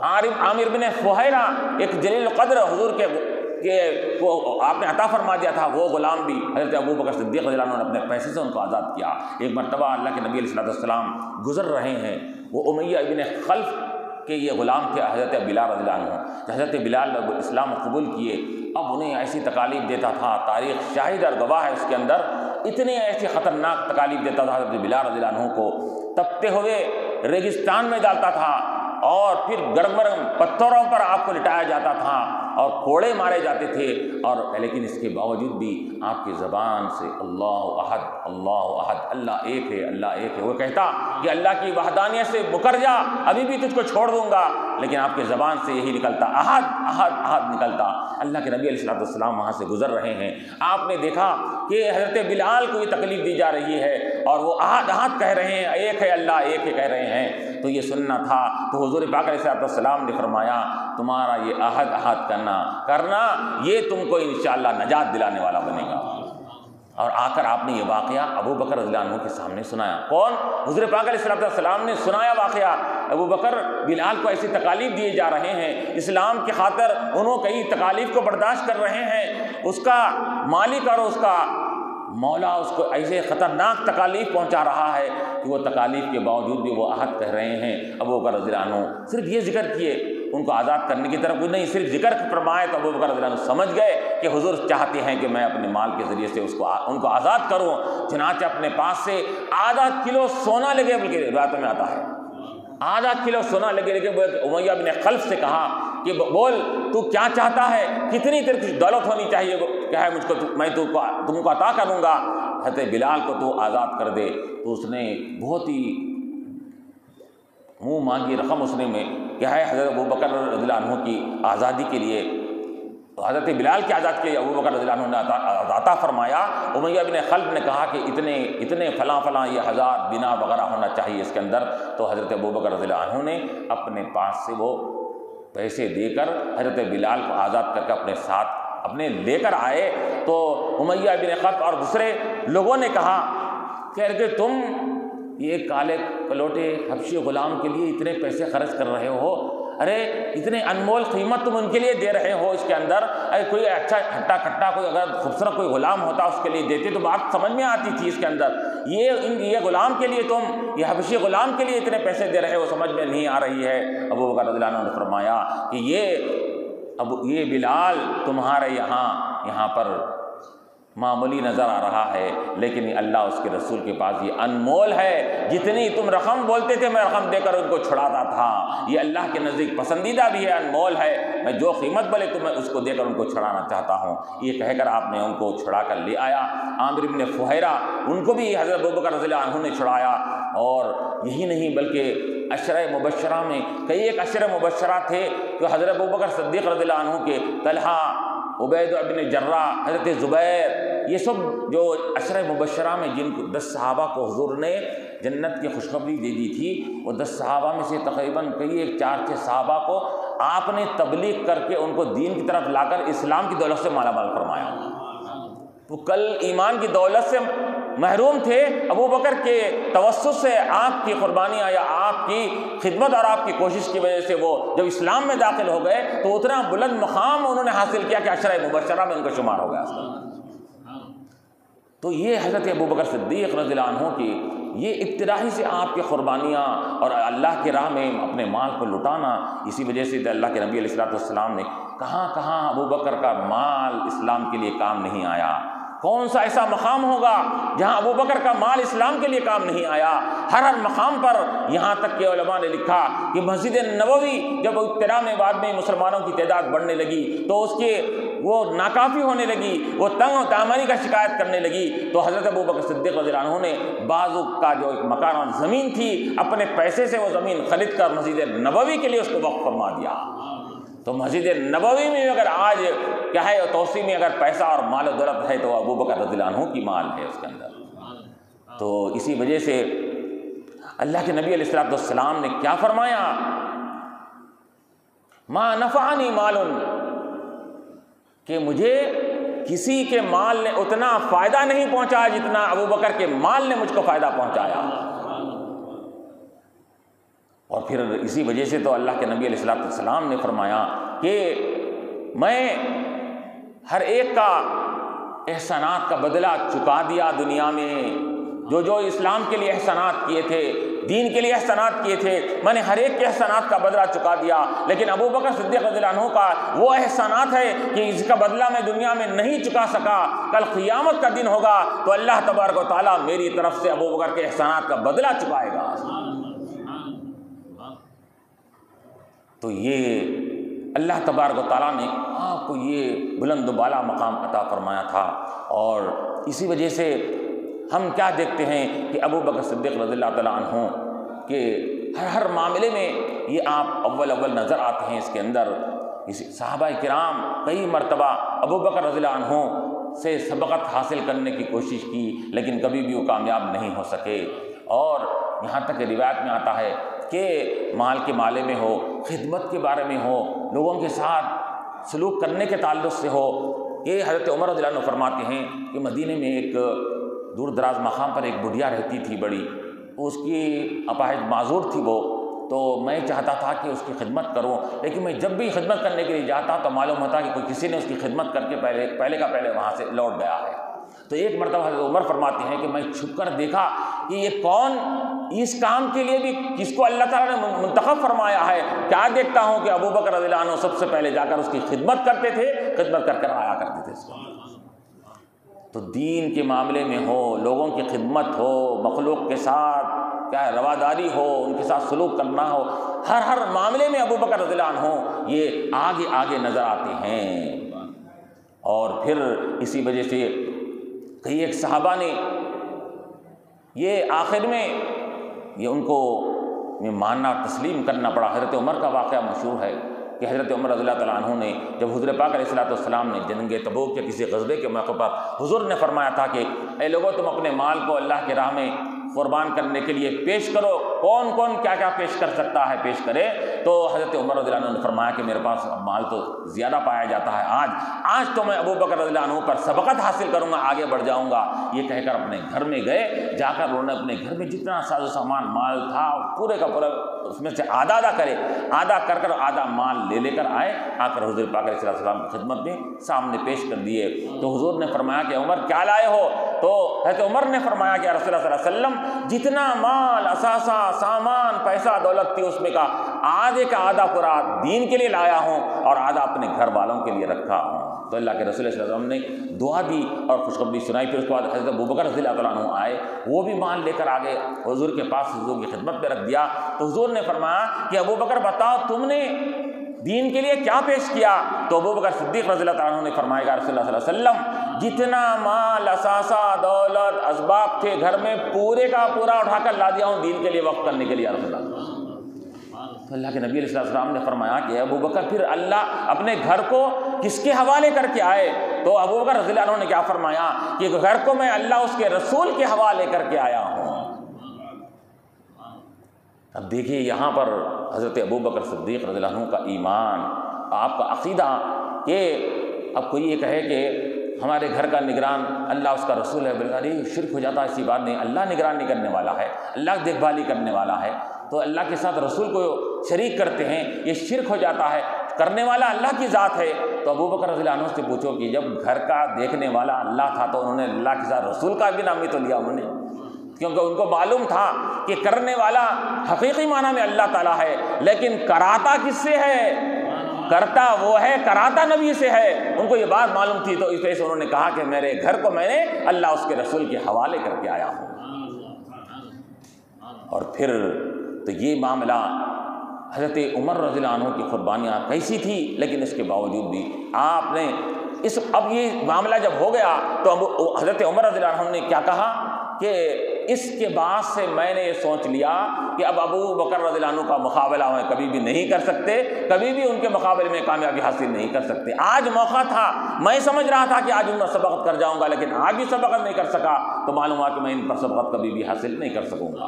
عامر بن فہیرہ ایک جلیل القدر حضور کے کو آپ نے عطا فرما دیا تھا، وہ غلام بھی حضرت ابو بکر صدیق رضی اللہ عنہ نے اپنے پیسے سے ان کو آزاد کیا۔ ایک مرتبہ اللہ کے نبی علیہ السلام گزر رہے ہیں، وہ امیہ ابن خلف کے یہ غلام تھے حضرت بلال رضی اللہ عنہ۔ حضرت بلال نے اسلام قبول کیے، اب انہیں ایسی تکالیف دیتا تھا، تاریخ شاہد اور گواہ ہے اس کے اندر، اتنے ایسی خطرناک تکالیف دیتا تھا حضرت بلال رضی اللہ عنہ کو، تپتے ہوئے ریگستان میں ڈالتا تھا، اور پھر گرم گرم پتھروں پر آپ کو لٹایا جاتا تھا اور کوڑے مارے جاتے تھے، اور لیکن اس کے باوجود بھی آپ کی زبان سے اللہ احد، اللہ احد، اللہ ایک ہے، اللہ ایک ہے، وہ کہتا کہ اللہ کی وحدانیت سے مکر جا، ابھی بھی تجھ کو چھوڑ دوں گا، لیکن آپ کے زبان سے یہی نکلتا، احد احد احد نکلتا۔ اللہ کے نبی علیہ السلام وہاں سے گزر رہے ہیں، آپ نے دیکھا کہ حضرت بلال کو یہ تکلیف دی جا رہی ہے اور وہ احد احد کہہ رہے ہیں، ایک ہے اللہ، ایک ہے کہہ رہے ہیں۔ تو یہ سننا تھا، تو حضور پاک علیہ السلام نے فرمایا تمہارا یہ احد احد کرنا یہ تم کو انشاءاللہ نجات دلانے والا بنے گا۔ اور آ کر آپ نے یہ واقعہ ابو بکر رضی اللہ عنہ کے سامنے سنایا۔ کون؟ حضور پاک علیہ السلام نے سنایا واقعہ۔ ابو بکر بلال کو ایسی تکالیف دیے جا رہے ہیں، اسلام کی خاطر انہوں کئی تکالیف کو برداشت کر رہے ہیں، اس کا مالک اور اس کا مولا اس کو ایسے خطرناک تکالیف پہنچا رہا ہے کہ وہ تکالیف کے باوجود بھی وہ عہد کہہ رہے ہیں۔ ابو بکر رضی اللہ عنہ صرف یہ ذکر کیے، ان کو آزاد کرنے کی طرف نہیں، صرف ذکر فرمائے تو ابو بکر رضی اللہ عنہ سمجھ گئے کہ حضور چاہتے ہیں کہ میں اپنے مال کے ذریعے سے ان کو آزاد کروں۔ چنانچہ اپنے پاس سے آدھا کلو سونا لے گئے، بلکہ روایتوں میں آتا ہے آدھا کلو سونا لے گئے، امیہ بن خلف سے کہا کہ بول تو کیا چاہتا ہے، کتنی تیری کچھ دولت ہونی چاہیے، کیا ہے مجھ کو، میں تم کو عطا کروں گا، حضرت بلال کو تو آزاد کر دے۔ تو اس نے بہت ہی منہ مانگی رقم اس نے میں کیا ہے حضرت ابو بکر رضی اللہ عنہ کی آزادی کے لیے تو حضرت بلال کی آزاد کے ابو بکر رضی اللہ عنہ نے عطا فرمایا۔ امیہ بن خلف نے کہا کہ اتنے فلاں یہ 1000 بنا وغیرہ ہونا چاہیے اس کے اندر، تو حضرت ابو بکر رضی اللہ عنہ نے اپنے پاس سے وہ پیسے دے کر حضرت بلال کو آزاد کر کے اپنے ساتھ اپنے لے کر آئے۔ تو امیہ بن خلف اور دوسرے لوگوں نے کہا کہ تم یہ کالے کلوٹے حبشی غلام کے لیے اتنے پیسے خرچ کر رہے ہو، ارے اتنے انمول قیمت تم ان کے لیے دے رہے ہو، اس کے اندر کوئی اچھا ہٹا کٹا کوئی اگر خوبصورت کوئی غلام ہوتا اس کے لیے دیتے تو بات سمجھ میں آتی تھی۔ اس کے اندر یہ غلام کے لیے تم یہ حبشی غلام کے لیے اتنے پیسے دے رہے ہو، سمجھ میں نہیں آ رہی ہے۔ ابو بکر رضی اللہ عنہ نے فرمایا کہ یہ بلال تمہارے یہاں پر معمولی نظر آ رہا ہے، لیکن اللہ اس کے رسول کے پاس یہ انمول ہے، جتنی تم رقم بولتے تھے میں رقم دے کر ان کو چھڑاتا تھا، یہ اللہ کے نزدیک پسندیدہ بھی ہے، انمول ہے، میں جو قیمت بولے تو میں اس کو دے کر ان کو چھڑانا چاہتا ہوں۔ یہ کہہ کر آپ نے ان کو چھڑا کر لے آیا۔ عامر بن فہیرہ ان کو بھی حضرت ابو بکر رضی اللہ عنہ نے چھڑایا، اور یہی نہیں بلکہ عشرہ مبشرہ میں کئی ایک عشرہ مبشرہ تھے کہ حضرت ابو بکر صدیق رضی اللہ عنہ کے، طلحہ، عبید بن جراح، حضرت زبیر، یہ سب جو عشرہ مبشرہ میں جن کو 10 صحابہ کو حضور نے جنت کی خوشخبری دے دی تھی، وہ 10 صحابہ میں سے تقریباً کئی ایک 4-6 صحابہ کو آپ نے تبلیغ کر کے ان کو دین کی طرف لا کر اسلام کی دولت سے مالا مال فرمایا۔ وہ کل ایمان کی دولت سے محروم تھے، ابو بکر کے توسط سے آپ کی قربانیاں یا آپ کی خدمت اور آپ کی کوشش کی وجہ سے وہ جب اسلام میں داخل ہو گئے تو اتنا بلند مقام انہوں نے حاصل کیا کہ عشرہ مبشرہ میں ان کا شمار ہو گیا۔ تو یہ حضرت ابو بکر صدیق رضی اللہ عنہ کی یہ ابتدائی سے آپ کی قربانیاں اور اللہ کی راہ میں اپنے مال کو لٹانا، اسی وجہ سے اللہ کے نبی علیہ الصلوۃ والسلام نے کہاں ابو بکر کا مال اسلام کے لیے کام نہیں آیا۔ کون سا ایسا مقام ہوگا جہاں ابو بکر کا مال اسلام کے لیے کام نہیں آیا؟ ہر مقام پر، یہاں تک کہ علماء نے لکھا کہ مسجد نبوی جب ابتدا میں بعد میں مسلمانوں کی تعداد بڑھنے لگی تو اس کے وہ ناکافی ہونے لگی، وہ تنگ و تامانی کا شکایت کرنے لگی، تو حضرت ابو بکر صدیق رضی اللہ عنہ نے بازو کا جو ایک مکان زمین تھی اپنے پیسے سے وہ زمین خرید کر مسجد نبوی کے لیے اس کو وقف فرما دیا۔ تو مسجد نبوی میں اگر آج کیا ہے توسیع میں اگر پیسہ اور مال و دولت ہے تو ابو بکر رضی اللہ عنہ کی مال ہے اس کے اندر۔ تو اسی وجہ سے اللہ کے نبی علیہ الصلوۃ والسلام نے کیا فرمایا؟ ما نفعنی مال، کہ مجھے کسی کے مال نے اتنا فائدہ نہیں پہنچایا جتنا ابو بکر کے مال نے مجھ کو فائدہ پہنچایا۔ اور پھر اسی وجہ سے تو اللہ کے نبی علیہ الصلوۃ والسلام نے فرمایا کہ میں ہر ایک کا احسانات کا بدلہ چکا دیا دنیا میں، جو اسلام کے لیے احسانات کیے تھے، دین کے لیے احسانات کیے تھے، میں نے ہر ایک کے احسانات کا بدلہ چکا دیا۔ لیکن ابو بکر صدیق رضی اللہ عنہ کا وہ احسانات ہے کہ اس کا بدلہ میں دنیا میں نہیں چکا سکا، کل قیامت کا دن ہوگا تو اللہ تبارک و تعالیٰ میری طرف سے ابو بکر کے احسانات کا بدلہ چکائے گا۔ تو یہ اللہ تبارک و تعالیٰ نے آپ کو یہ بلند و بالا مقام عطا فرمایا تھا۔ اور اسی وجہ سے ہم کیا دیکھتے ہیں کہ ابو بکر صدیق رضی اللہ تعالیٰ عنہ کہ ہر معاملے میں یہ آپ اول نظر آتے ہیں۔ اس کے اندر صحابہ کرام کئی مرتبہ ابو بکر رضی اللہ عنہ سے سبقت حاصل کرنے کی کوشش کی، لیکن کبھی بھی وہ کامیاب نہیں ہو سکے۔ اور یہاں تک کہ روایت میں آتا ہے کہ مال کے معاملے میں ہو، خدمت کے بارے میں ہو، لوگوں کے ساتھ سلوک کرنے کے تعلق سے ہو، کہ حضرت عمر رضی اللہ عنہ فرماتے ہیں کہ مدینے میں ایک دور دراز مقام پر ایک بڑھیا رہتی تھی بڑی، اس کی اپاہج معذور تھی وہ، تو میں چاہتا تھا کہ اس کی خدمت کروں، لیکن میں جب بھی خدمت کرنے کے لیے جاتا تو معلوم ہوتا کہ کوئی کسی نے اس کی خدمت کر کے پہلے وہاں سے لوٹ گیا ہے۔ تو ایک مرتبہ حضرت عمر فرماتے ہیں کہ میں چھپ کر دیکھا کہ یہ کون اس کام کے لیے بھی کس کو اللہ تعالیٰ نے منتخب فرمایا ہے۔ کیا دیکھتا ہوں کہ ابو بکر رضی اللہ عنہ سب سے پہلے جا کر اس کی خدمت کرتے تھے، خدمت کر کر آیا کرتے تھے اس کو۔ تو دین کے معاملے میں ہو، لوگوں کی خدمت ہو، مخلوق کے ساتھ کیا ہے رواداری ہو، ان کے ساتھ سلوک کرنا ہو، ہر معاملے میں ابو بکر رضی اللہ عنہ یہ آگے نظر آتے ہیں۔ اور پھر اسی وجہ سے کئی ایک صحابہ نے یہ آخر میں یہ ان کو ماننا تسلیم کرنا پڑا۔ حضرت عمر کا واقعہ مشہور ہے کہ حضرت عمر رضی اللہ تعالیٰ عنہ نے جب حضور پاک علیہ الصلوۃ والسلام نے جنگ تبوک کے کسی غزوے کے موقع پر حضور نے فرمایا تھا کہ اے لوگوں تم اپنے مال کو اللہ کی راہ میں قربان کرنے کے لیے پیش کرو، کون کون کیا کیا پیش کر سکتا ہے پیش کرے۔ تو حضرت عمر رضی اللہ عنہ نے فرمایا کہ میرے پاس مال تو زیادہ پایا جاتا ہے، آج تو میں ابو بکر رضی اللہ عنہ پر سبقت حاصل کروں گا، آگے بڑھ جاؤں گا۔ یہ کہہ کر اپنے گھر میں گئے، جا کر انہوں نے اپنے گھر میں جتنا ساز و سامان مال تھا پورے کا پورا اس میں سے آدھا کر آدھا مال لے کر آئے، آ کر حضور پاک علیہ السلام کی خدمت میں سامنے پیش کر دیے۔ تو حضور نے فرمایا کہ عمر کیا لائے ہو؟ تو حضرت عمر نے فرمایا کہ رسول اللہ صلی اللہ علیہ وسلم جتنا مال اثاثہ سامان پیسہ دولت تھی اس میں کا آدھے کا آدھا پورا دین کے لیے لایا ہوں اور آدھا اپنے گھر والوں کے لیے رکھا ہوں۔ تو اللہ کے رسول صلی اللہ علیہ وسلم نے دعا دی اور خوشخبری سنائی۔ پھر اس کے بعد حضرت ابو بکر رضی اللہ تعالیٰ عنہ آئے، وہ بھی مال لے کر آگے حضور کے پاس حضور کی خدمت میں رکھ دیا۔ تو حضور نے فرمایا کہ ابو بکر بتاؤ تم نے دین کے لیے کیا پیش کیا؟ تو ابو بکر صدیق رضی اللہ تعالیٰ عنہ نے فرمایا کہ رسول اللہ صلی اللہ علیہ وسلم جتنا مال اثاثہ دولت اسباب تھے گھر میں پورے کا پورا اٹھا کر لا دیا ہوں دین کے لیے وقف کرنے کے لیے رسول اللہ۔ تو اللہ کے نبی علیہ السلام نے فرمایا کہ ابو بکر پھر اللہ اپنے گھر کو کس کے حوالے کر کے آئے؟ تو ابو بکر رضی اللہ عنہ نے کیا فرمایا کہ گھر کو میں اللہ اس کے رسول کے حوالے کر کے آیا ہوں۔ اب دیکھیے یہاں پر حضرت ابو بکر صدیق رضی اللہ عنہ کا ایمان، آپ کا عقیدہ کہ اب کوئی یہ کہے کہ ہمارے گھر کا نگران اللہ اس کا رسول ہے، ارے شرک ہو جاتا ہے، ایسی بات نہیں، اللہ نگرانی کرنے والا ہے، اللہ دیکھ بھالی کرنے والا ہے، تو اللہ کے ساتھ رسول کو شریک کرتے ہیں، یہ شرک ہو جاتا ہے، کرنے والا اللہ کی ذات ہے۔ تو ابو بکر رضی اللہ عنہ سے پوچھو کہ جب گھر کا دیکھنے والا اللہ تھا تو انہوں نے اللہ کے ساتھ رسول کا بھی نام ہی تو لیا انہوں نے، کیونکہ ان کو معلوم تھا کہ کرنے والا حقیقی معنی میں اللہ تعالیٰ ہے، لیکن کراتا کس سے ہے؟ کرتا وہ ہے، کراتا نبی سے ہے۔ ان کو یہ بات معلوم تھی تو اس وجہ سے انہوں نے کہا کہ میرے گھر کو میں نے اللہ اس کے رسول کے حوالے کر کے آیا ہوں۔ اور پھر تو یہ معاملہ حضرت عمر رضی اللہ عنہ کی قربانیاں کیسی تھی، لیکن اس کے باوجود بھی آپ نے اب یہ معاملہ جب ہو گیا تو حضرت عمر رضی اللہ عنہ نے کیا کہا کہ اس کے بعد سے میں نے یہ سوچ لیا کہ اب ابو بکر رضی اللہ عنہ کا مقابلہ میں کبھی بھی نہیں کر سکتے، کبھی بھی ان کے مقابلے میں کامیابی حاصل نہیں کر سکتے۔ آج موقع تھا، میں سمجھ رہا تھا کہ آج ان پر سبقت کر جاؤں گا، لیکن آج بھی سبقت نہیں کر سکا تو معلوم ہوا کہ میں ان پر سبقت کبھی بھی حاصل نہیں کر سکوں گا۔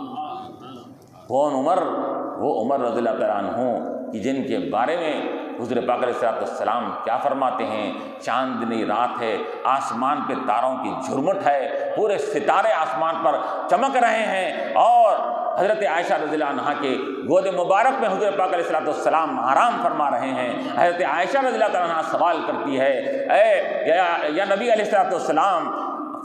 کون عمر؟ وہ عمر رضی اللہ تعالیٰ عنہ کہ جن کے بارے میں حضور پاک علیہ السلام کیا فرماتے ہیں؟ چاندنی رات ہے، آسمان پہ تاروں کی جھرمٹ ہے، پورے ستارے آسمان پر چمک رہے ہیں، اور حضرت عائشہ رضی اللہ عنہا کے گود مبارک میں حضور پاک علیہ السلام آرام فرما رہے ہیں۔ حضرت عائشہ رضی اللہ تعالیٰ عنہ سوال کرتی ہے، اے یا نبی علیہ السلام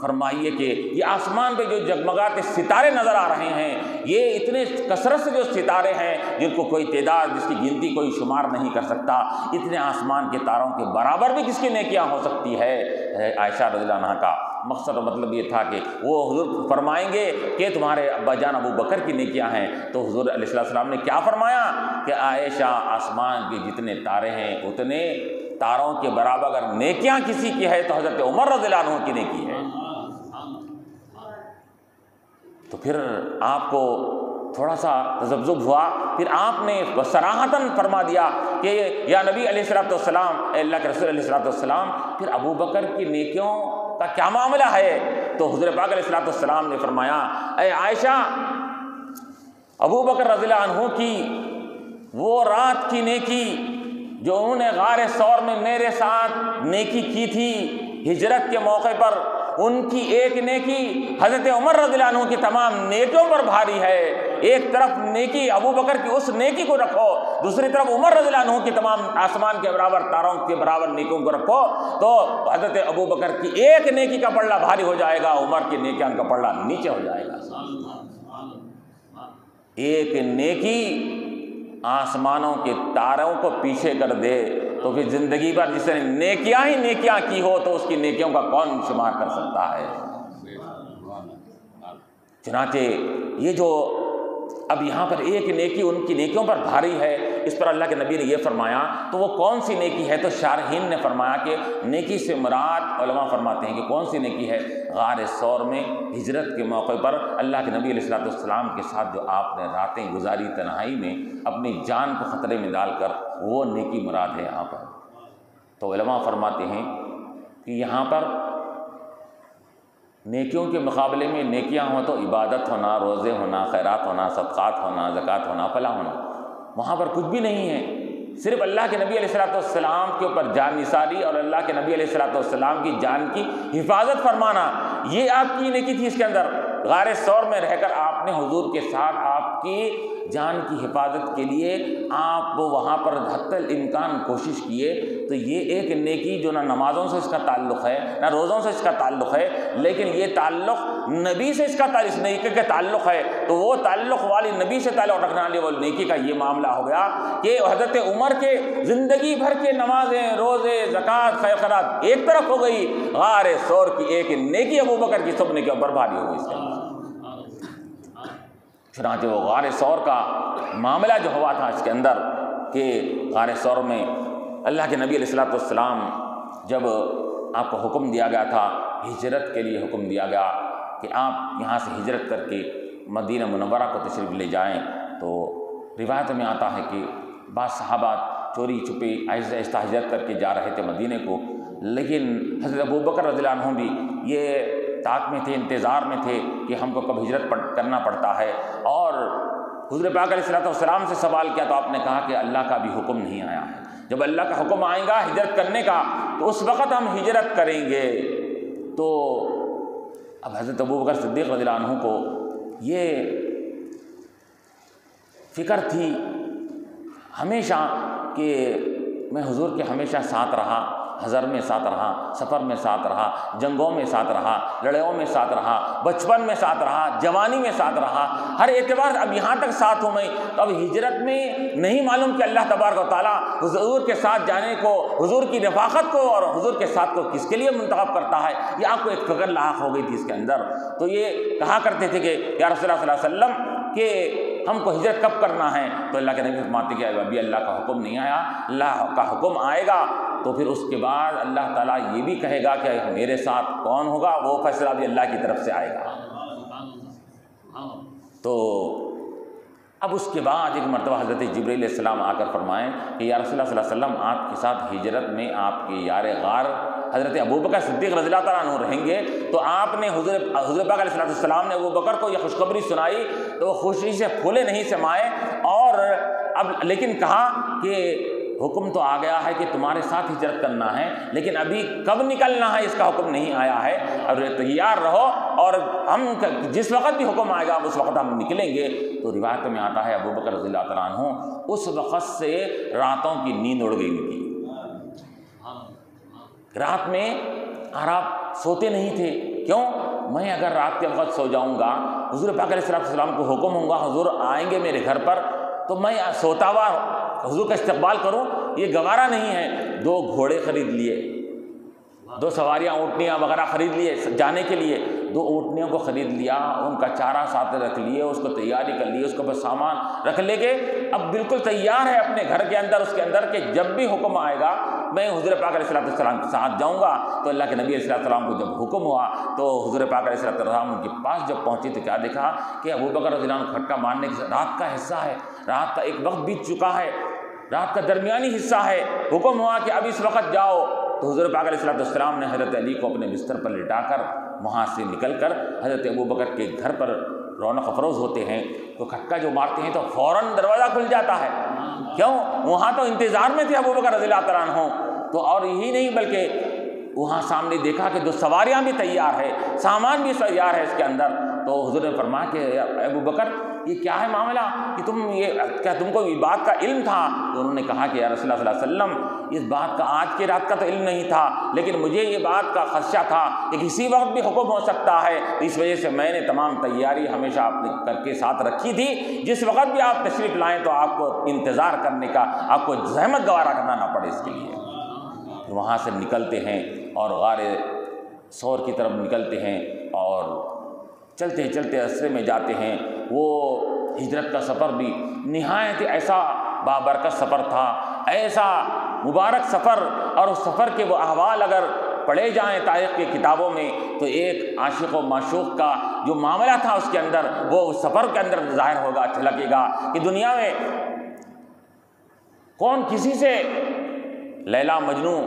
فرمائیے کہ یہ آسمان پہ جو جگمگاتے ستارے نظر آ رہے ہیں، یہ اتنے کثرت سے جو ستارے ہیں جن کو کوئی تعداد، جس کی گنتی کوئی شمار نہیں کر سکتا، اتنے آسمان کے تاروں کے برابر بھی کس کی نیکیاں ہو سکتی ہے؟ عائشہ رضی اللہ عنہا کا مقصد اور مطلب یہ تھا کہ وہ حضور فرمائیں گے کہ تمہارے ابا جان ابو بکر کی نیکیاں ہیں، تو حضور علیہ السلام نے کیا فرمایا کہ عائشہ آسمان کے جتنے تارے ہیں اتنے تاروں کے برابر اگر نیکیاں کسی کی ہے تو حضرت عمر رضی اللہ عنہ کی نیکی ہے۔ تو پھر آپ کو تھوڑا سا تذبذب ہوا، پھر آپ نے صراحتاً فرما دیا کہ یا نبی علیہ السلام، اے اللہ کے رسول علیہ السلام، پھر ابو بکر کی نیکیوں کا کیا معاملہ ہے؟ تو حضور پاک علیہ السلام نے فرمایا، اے عائشہ، ابو بکر رضی اللہ عنہ کی وہ رات کی نیکی جو انہوں نے غار ثور میں میرے ساتھ نیکی کی تھی ہجرت کے موقع پر، ان کی ایک نیکی حضرت عمر رضی اللہ عنہ کی تمام نیکیوں پر بھاری ہے۔ ایک طرف نیکی ابو بکر کی اس نیکی کو رکھو، دوسری طرف عمر رضی اللہ عنہ کی تمام آسمان کے برابر تاروں کے برابر نیکیوں کو رکھو، تو حضرت ابو بکر کی ایک نیکی کا پلڑا بھاری ہو جائے گا، عمر کی نیکیاں کا پلڑا نیچے ہو جائے گا۔ ایک نیکی آسمانوں کے تاروں کو پیچھے کر دے تو پھر زندگی بھر جس نے نیکیاں ہی نیکیاں کی ہو تو اس کی نیکیوں کا کون شمار کر سکتا ہے؟ چنانچہ یہ جو اب یہاں پر ایک نیکی ان کی نیکیوں پر بھاری ہے، اس پر اللہ کے نبی نے یہ فرمایا، تو وہ کون سی نیکی ہے؟ تو شارحین نے فرمایا کہ نیکی سے مراد، علماء فرماتے ہیں کہ کون سی نیکی ہے؟ غار ثور میں ہجرت کے موقع پر اللہ کے نبی علیہ السلام کے ساتھ جو آپ نے راتیں گزاری تنہائی میں، اپنی جان کو خطرے میں ڈال کر، وہ نیکی مراد ہے یہاں پر۔ تو علماء فرماتے ہیں کہ یہاں پر نیکیوں کے مقابلے میں نیکیاں ہوں تو عبادت ہونا، روزے ہونا، خیرات ہونا، صدقات ہونا، زکوٰۃ ہونا، فلاح ہونا، وہاں پر کچھ بھی نہیں ہے۔ صرف اللہ کے نبی علیہ السلام کے اوپر جان نثاری اور اللہ کے نبی علیہ السلام کی جان کی حفاظت فرمانا، یہ آپ کی نیکی تھی۔ اس کے اندر غار ثور میں رہ کر آپ نے حضور کے ساتھ آپ کی جان کی حفاظت کے لیے آپ وہاں پر حتی الامکان کوشش کیے، تو یہ ایک نیکی جو نہ نمازوں سے اس کا تعلق ہے، نہ روزوں سے اس کا تعلق ہے، لیکن یہ تعلق نبی سے اس کا تعلق، اس نیکی کا تعلق ہے، تو وہ تعلق والی نبی سے تعلق رکھنے والی وہ نیکی کا یہ معاملہ ہو گیا کہ حضرت عمر کے زندگی بھر کے نمازیں، روزے، زکوٰۃ، خیرات ایک طرف ہو گئی، غار ثور کی ایک نیکی ابو بکر کی سب نیکیوں پر بھاری ہو گئی۔ اس کے اندر چنانچہ وہ غار ثور کا معاملہ جو ہوا تھا اس کے اندر کہ غار ثور میں اللہ کے نبی علیہ السلام جب آپ کو حکم دیا گیا تھا، ہجرت کے لیے حکم دیا گیا کہ آپ یہاں سے ہجرت کر کے مدینہ منورہ کو تشریف لے جائیں، تو روایت میں آتا ہے کہ بعض صحابہ چوری چھپے آہستہ آہستہ ہجرت کر کے جا رہے تھے مدینے کو، لیکن حضرت ابو بکر رضی اللہ عنہ بھی یہ طاق میں تھے، انتظار میں تھے کہ ہم کو کب ہجرت کرنا پڑتا ہے، اور حضور پاک علیہ السلام سے سوال کیا تو آپ نے کہا کہ اللہ کا بھی حکم نہیں آیا ہے، جب اللہ کا حکم آئے گا ہجرت کرنے کا تو اس وقت ہم ہجرت کریں گے۔ تو اب حضرت ابو بکر صدیق رضی اللہ عنہ کو یہ فکر تھی ہمیشہ کہ میں حضور کے ہمیشہ ساتھ رہا، حضر میں ساتھ رہا، سفر میں ساتھ رہا، جنگوں میں ساتھ رہا، لڑائیوں میں ساتھ رہا، بچپن میں ساتھ رہا، جوانی میں ساتھ رہا، ہر اعتبار اب یہاں تک ساتھ ہوں میں، تو اب ہجرت میں نہیں معلوم کہ اللہ تبارک و تعالیٰ حضور کے ساتھ جانے کو، حضور کی رفاقت کو اور حضور کے ساتھ کو کس کے لیے منتخب کرتا ہے، یہ آپ کو ایک فکر لاحق ہو گئی تھی اس کے اندر۔ تو یہ کہا کرتے تھے کہ یا رسول اللہ صلی اللہ علیہ وسلم کہ ہم کو ہجرت کب کرنا ہے؟ تو اللہ کے نبی فرماتے کہ ابھی اللہ کا حکم نہیں آیا، اللہ کا حکم آئے گا تو پھر اس کے بعد اللہ تعالیٰ یہ بھی کہے گا کہ میرے ساتھ کون ہوگا، وہ فیصلہ بھی اللہ کی طرف سے آئے گا۔ تو اب اس کے بعد ایک مرتبہ حضرت جبرائیل علیہ السلام آ کر فرمائیں کہ یا رسول اللہ صلی اللہ علیہ وسلم آپ کے ساتھ ہجرت میں آپ کے یار غار حضرت ابو بکر صدیق رضی اللہ تعالیٰ عنہ رہیں گے۔ تو آپ نے حضور پاک علیہ السلام نے ابو بکر کو یہ خوشخبری سنائی تو وہ خوشی سے پھولے نہیں سمائے، اور اب لیکن کہا کہ حکم تو آ گیا ہے کہ تمہارے ساتھ ہجرت کرنا ہے، لیکن ابھی کب نکلنا ہے اس کا حکم نہیں آیا ہے، اور تیار رہو اور ہم جس وقت بھی حکم آئے گا اس وقت ہم نکلیں گے۔ تو روایت میں آتا ہے ابو بکر رضی اللہ تعالیٰ عنہ اس وقت سے راتوں کی نیند اڑ گئی ان کی، رات میں آپ سوتے نہیں تھے۔ کیوں؟ میں اگر رات کے وقت سو جاؤں گا، حضور پاک علیہ السلام کو حکم ہوں گا حضور آئیں گے میرے گھر پر، تو میں سوتا ہوا حضور کا استقبال کروں، یہ گوارا نہیں ہے۔ 2 گھوڑے خرید لیے، 2 سواریاں اونٹنیاں وغیرہ خرید لیے جانے کے لیے، 2 اونٹنیوں کو خرید لیا، ان کا چارہ ساتھ رکھ لیے، اس کو تیاری کر لی، اس کو بس سامان رکھ لے کے اب بالکل تیار ہے اپنے گھر کے اندر، اس کے اندر کہ جب بھی حکم آئے گا میں حضور پاک علیہ السلام کے ساتھ جاؤں گا۔ تو اللہ کے نبی علیہ السلام کو جب حکم ہوا تو حضور پاک علیہ السلام ان کے پاس جب پہنچے تو کیا دیکھا کہ ابو بکر رضی اللہ عنہ کھٹکا مارنے کے رات کا حصہ ہے، رات کا ایک وقت بیت چکا ہے، رات کا درمیانی حصہ ہے، حکم ہوا کہ اب اس وقت جاؤ۔ تو حضور پاک علیہ السلام نے حضرت علی کو اپنے بستر پر لٹا کر وہاں سے نکل کر حضرت ابو بکر کے گھر پر رونق افروز ہوتے ہیں تو کھٹکا جو مارتے ہیں تو فوراً دروازہ کھل جاتا ہے۔ کیوں؟ وہاں تو انتظار میں تھے ابو بکر رضی اللہ تعالیٰ عنہ، تو اور یہی نہیں بلکہ وہاں سامنے دیکھا کہ 2 سواریاں بھی تیار ہے، سامان بھی تیار ہے اس کے اندر۔ تو حضور نے فرمایا کہ ابو بکر یہ کیا ہے معاملہ کہ کیا تم کو یہ بات کا علم تھا؟ تو انہوں نے کہا کہ یا رسول اللہ صلی اللہ علیہ وسلم اس بات کا آج کی رات کا تو علم نہیں تھا، لیکن مجھے یہ بات کا خدشہ تھا کہ کسی وقت بھی حکم ہو سکتا ہے، اس وجہ سے میں نے تمام تیاری ہمیشہ آپ نے کر کے ساتھ رکھی تھی، جس وقت بھی آپ تشریف لائیں تو آپ کو انتظار کرنے کا، آپ کو زحمت گوارا کرنا نہ پڑے اس کے لیے۔ وہاں سے نکلتے ہیں اور غار ثور کی طرف نکلتے ہیں اور چلتے چلتے راستے میں جاتے ہیں۔ وہ ہجرت کا سفر بھی نہایت ایسا بابرکت سفر تھا، ایسا مبارک سفر، اور اس سفر کے وہ احوال اگر پڑھے جائیں تاریخ کی کتابوں میں تو ایک عاشق و معشوق کا جو معاملہ تھا اس کے اندر وہ اس سفر کے اندر ظاہر ہوگا، چھلکے گا کہ دنیا میں کون کسی سے لیلا مجنوں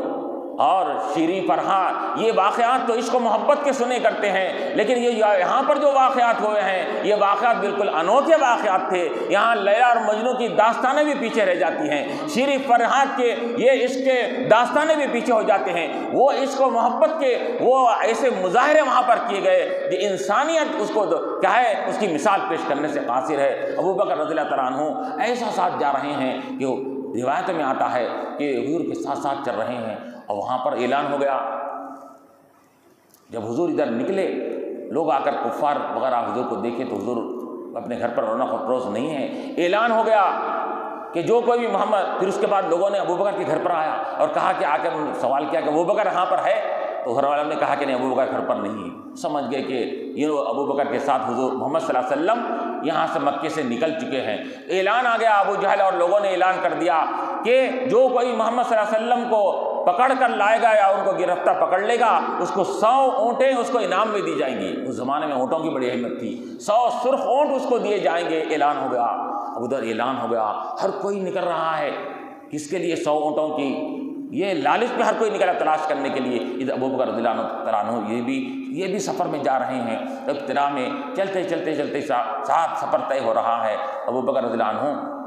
اور شیریں فرحات یہ واقعات تو عشق و محبت کے سنے کرتے ہیں، لیکن یہ یہاں پر جو واقعات ہوئے ہیں یہ واقعات بالکل انوکھے واقعات تھے۔ یہاں لیلا اور مجنوں کی داستانیں بھی پیچھے رہ جاتی ہیں، شیریں فرحات کے یہ عشق کے داستانیں بھی پیچھے ہو جاتے ہیں، وہ عشق و محبت کے وہ ایسے مظاہرے وہاں پر کیے گئے کہ انسانیت اس کو کیا ہے اس کی مثال پیش کرنے سے قاصر ہے۔ ابوبکر رضی اللہ تعالیٰ عنہ ایسا ساتھ جا رہے ہیں کہ روایت میں آتا ہے کہ حضور کے ساتھ ساتھ چل رہے ہیں، اور وہاں پر اعلان ہو گیا، جب حضور ادھر نکلے لوگ آ کر کفار وغیرہ حضور کو دیکھے تو حضور اپنے گھر پر رونق و فروز نہیں ہے، اعلان ہو گیا کہ جو کوئی بھی محمد، پھر اس کے بعد لوگوں نے ابوبکر کے گھر پر آیا اور کہا کہ آ کر سوال کیا کہ ابوبکر یہاں پر ہے، تو گھر والوں نے کہا کہ نہیں ابوبکر گھر پر نہیں ہے، سمجھ گئے کہ یہ ابوبکر کے ساتھ حضور محمد صلی اللہ علیہ وسلم یہاں سے مکے سے نکل چکے ہیں۔ اعلان آ گیا، ابو جہل اور لوگوں نے اعلان کر دیا کہ جو کوئی محمد صلی اللہ علیہ وسلم کو پکڑ کر لائے گا یا ان کو گرفتار پکڑ لے گا اس کو 100 اونٹیں اس کو انعام میں دی جائیں گی۔ اس زمانے میں اونٹوں کی بڑی اہمیت تھی، 100 سرخ اونٹ اس کو دیے جائیں گے۔ اعلان ہو گیا، اب ادھر اعلان ہو گیا، ہر کوئی نکل رہا ہے، کس کے لیے 100 اونٹوں کی یہ لالچ میں ہر کوئی نکلا تلاش کرنے کے لیے۔ ادھر ابوبکر رضی اللہ عنہ یہ بھی سفر میں جا رہے ہیں، ابتدا میں چلتے چلتے چلتے ساتھ سفر طے ہو رہا ہے۔ ابوبکر رضی اللہ عنہ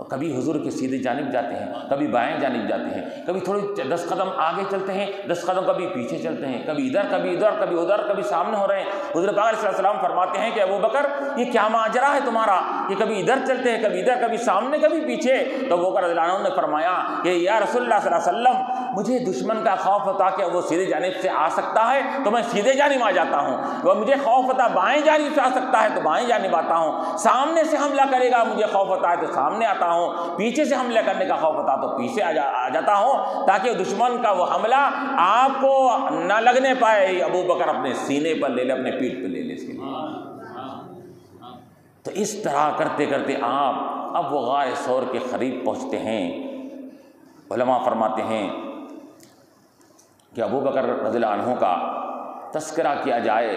کبھی حضور کے سیدھے جانب جاتے ہیں، کبھی بائیں جانب جاتے ہیں، کبھی تھوڑی 10 قدم آگے چلتے ہیں، 10 قدم کبھی پیچھے چلتے ہیں، کبھی ادھر کبھی ادھر کبھی ادھر کبھی سامنے ہو رہے ہیں۔ حضور پاک علیہ السلام فرماتے ہیں کہ ابوبکر یہ کیا ماجرا ہے تمہارا کہ کبھی ادھر چلتے ہیں، کبھی ادھر، کبھی سامنے کبھی پیچھے؟ تو ابوبکر رضی اللہ عنہ نے فرمایا کہ یا رسول اللہ صلی اللہ علیہ وسلم مجھے دشمن کا خوف ہوتا کہ وہ سیدھے جانب سے آ سکتا ہے تو میں سیدھے جانب آ جاتا ہوں، اور مجھے خوف ہوتا بائیں جانب سے آ سکتا ہے تو بائیں جانب آتا ہوں، سامنے سے حملہ کرے گا مجھے خوف ہوتا ہے تو سامنے آتا ہوں، پیچھے سے حملہ کرنے کا خوف ہوتا تو پیچھے آ جاتا ہوں، تاکہ دشمن کا وہ حملہ آپ کو نہ لگنے پائے۔ ابوبکر اپنے سینے پر لے لے، اپنے پیٹھ پہ لے لے اس کے لیے۔ تو اس طرح کرتے کرتے آپ اب وہ غار ثور کے قریب پہنچتے ہیں۔ علماء فرماتے ہیں کہ ابوبکر رضی اللہ عنہ کا تذکرہ کیا جائے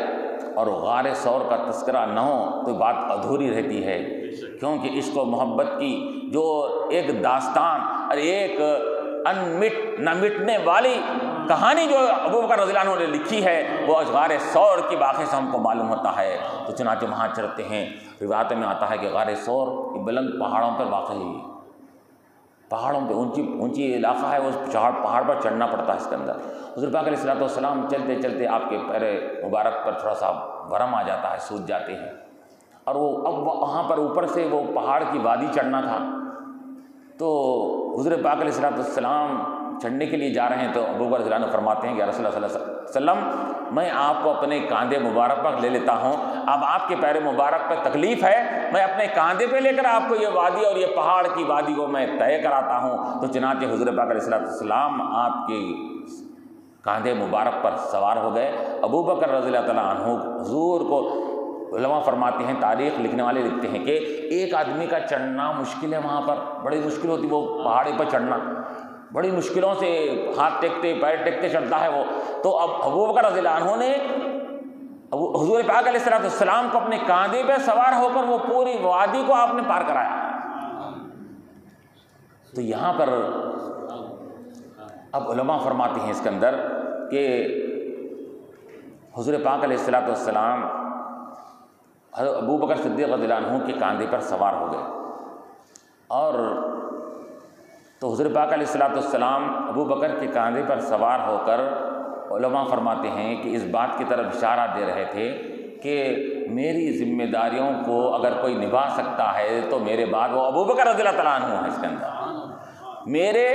اور غار ثور کا تذکرہ نہ ہو تو بات ادھوری رہتی ہے، کیونکہ عشق و محبت کی جو ایک داستان اور ایک نہ مٹنے والی کہانی جو ابوبکر رضی اللہ عنہ نے لکھی ہے وہ غار ثور کی واقعے سے ہم کو معلوم ہوتا ہے۔ تو چنانچہ وہاں چڑھتے ہیں، روایت میں آتا ہے کہ غار ثور بلند پہاڑوں پر واقع ہے، پہاڑوں پہ اونچی علاقہ ہے، وہ پہاڑ پر چڑھنا پڑتا ہے اس کے اندر۔ حضور پاک علیہ الصلوۃ والسلام چلتے چلتے آپ کے پیر مبارک پر تھوڑا سا ورم آ جاتا ہے، سوج جاتے ہیں، اور وہ اب وہاں پر اوپر سے وہ پہاڑ کی وادی چڑھنا تھا، تو حضور پاک علیہ الصلوۃ والسلام چڑھنے کے لیے جا رہے ہیں تو ابوبکر رضی اللہ عنہ فرماتے ہیں کہ رسول اللہ صلی اللہ علیہ وسلم میں آپ کو اپنے کاندھے مبارک پر لے لیتا ہوں، اب آپ کے پیر مبارک پر تکلیف ہے، میں اپنے کاندھے پہ لے کر آپ کو یہ وادی اور یہ پہاڑ کی وادی کو میں طے کراتا ہوں۔ تو چنانچہ حضور پاک علیہ الصلوۃ والسلام آپ کے کاندھے مبارک پر سوار ہو گئے۔ ابوبکر رضی اللہ تعالیٰ عنہ حضور کو علماء فرماتے ہیں، تاریخ لکھنے والے لکھتے ہیں کہ ایک آدمی کا چڑھنا مشکل ہے، وہاں پر بڑی مشکل ہوتی، وہ پہاڑی پر چڑھنا بڑی مشکلوں سے ہاتھ ٹیکتے پیر ٹیکتے چڑھتا ہے وہ۔ تو اب ابوبکر رضی اللہ عنہ نے حضور پاک علیہ الصلوۃ والسلام کو اپنے کاندھے پہ سوار ہو کر وہ پوری وادی کو آپ نے پار کرایا۔ تو یہاں پر اب علماء فرماتے ہیں اس کے اندر کہ حضور پاک علیہ الصلوۃ والسلام ابوبکر صدیق رضی اللہ عنہ کے کاندھے پر سوار ہو گئے، اور تو حضور پاک علیہ الصلوۃ والسلام ابوبکر کے کاندھے پر سوار ہو کر علماء فرماتے ہیں کہ اس بات کی طرف اشارہ دے رہے تھے کہ میری ذمہ داریوں کو اگر کوئی نبھا سکتا ہے تو میرے بعد وہ ابوبکر رضی اللہ تعالیٰ عنہ ہے۔ اس کے اندر میرے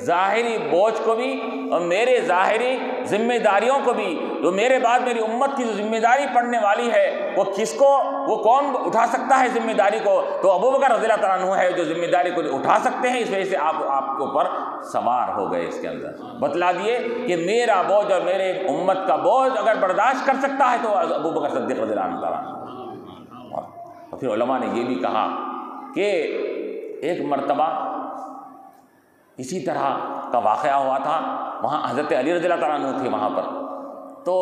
ظاہری بوجھ کو بھی اور میرے ظاہری ذمہ داریوں کو بھی، جو میرے بعد میری امت کی جو ذمہ داری پڑنے والی ہے وہ کون اٹھا سکتا ہے ذمہ داری کو؟ تو ابوبکر رضی اللہ تعالیٰ عنہ ہے جو ذمہ داری کو اٹھا سکتے ہیں۔ اس وجہ سے آپ کے اوپر سوار ہو گئے۔ اس کے اندر بتلا دیے کہ میرا بوجھ اور میرے امت کا بوجھ اگر برداشت کر سکتا ہے تو ابوبکر صدیق رضی اللہ عنہ۔ پھر علماء نے یہ بھی کہا کہ ایک مرتبہ اسی طرح کا واقعہ ہوا تھا، وہاں حضرت علی رضی اللہ تعالیٰ عنہ تھے وہاں پر، تو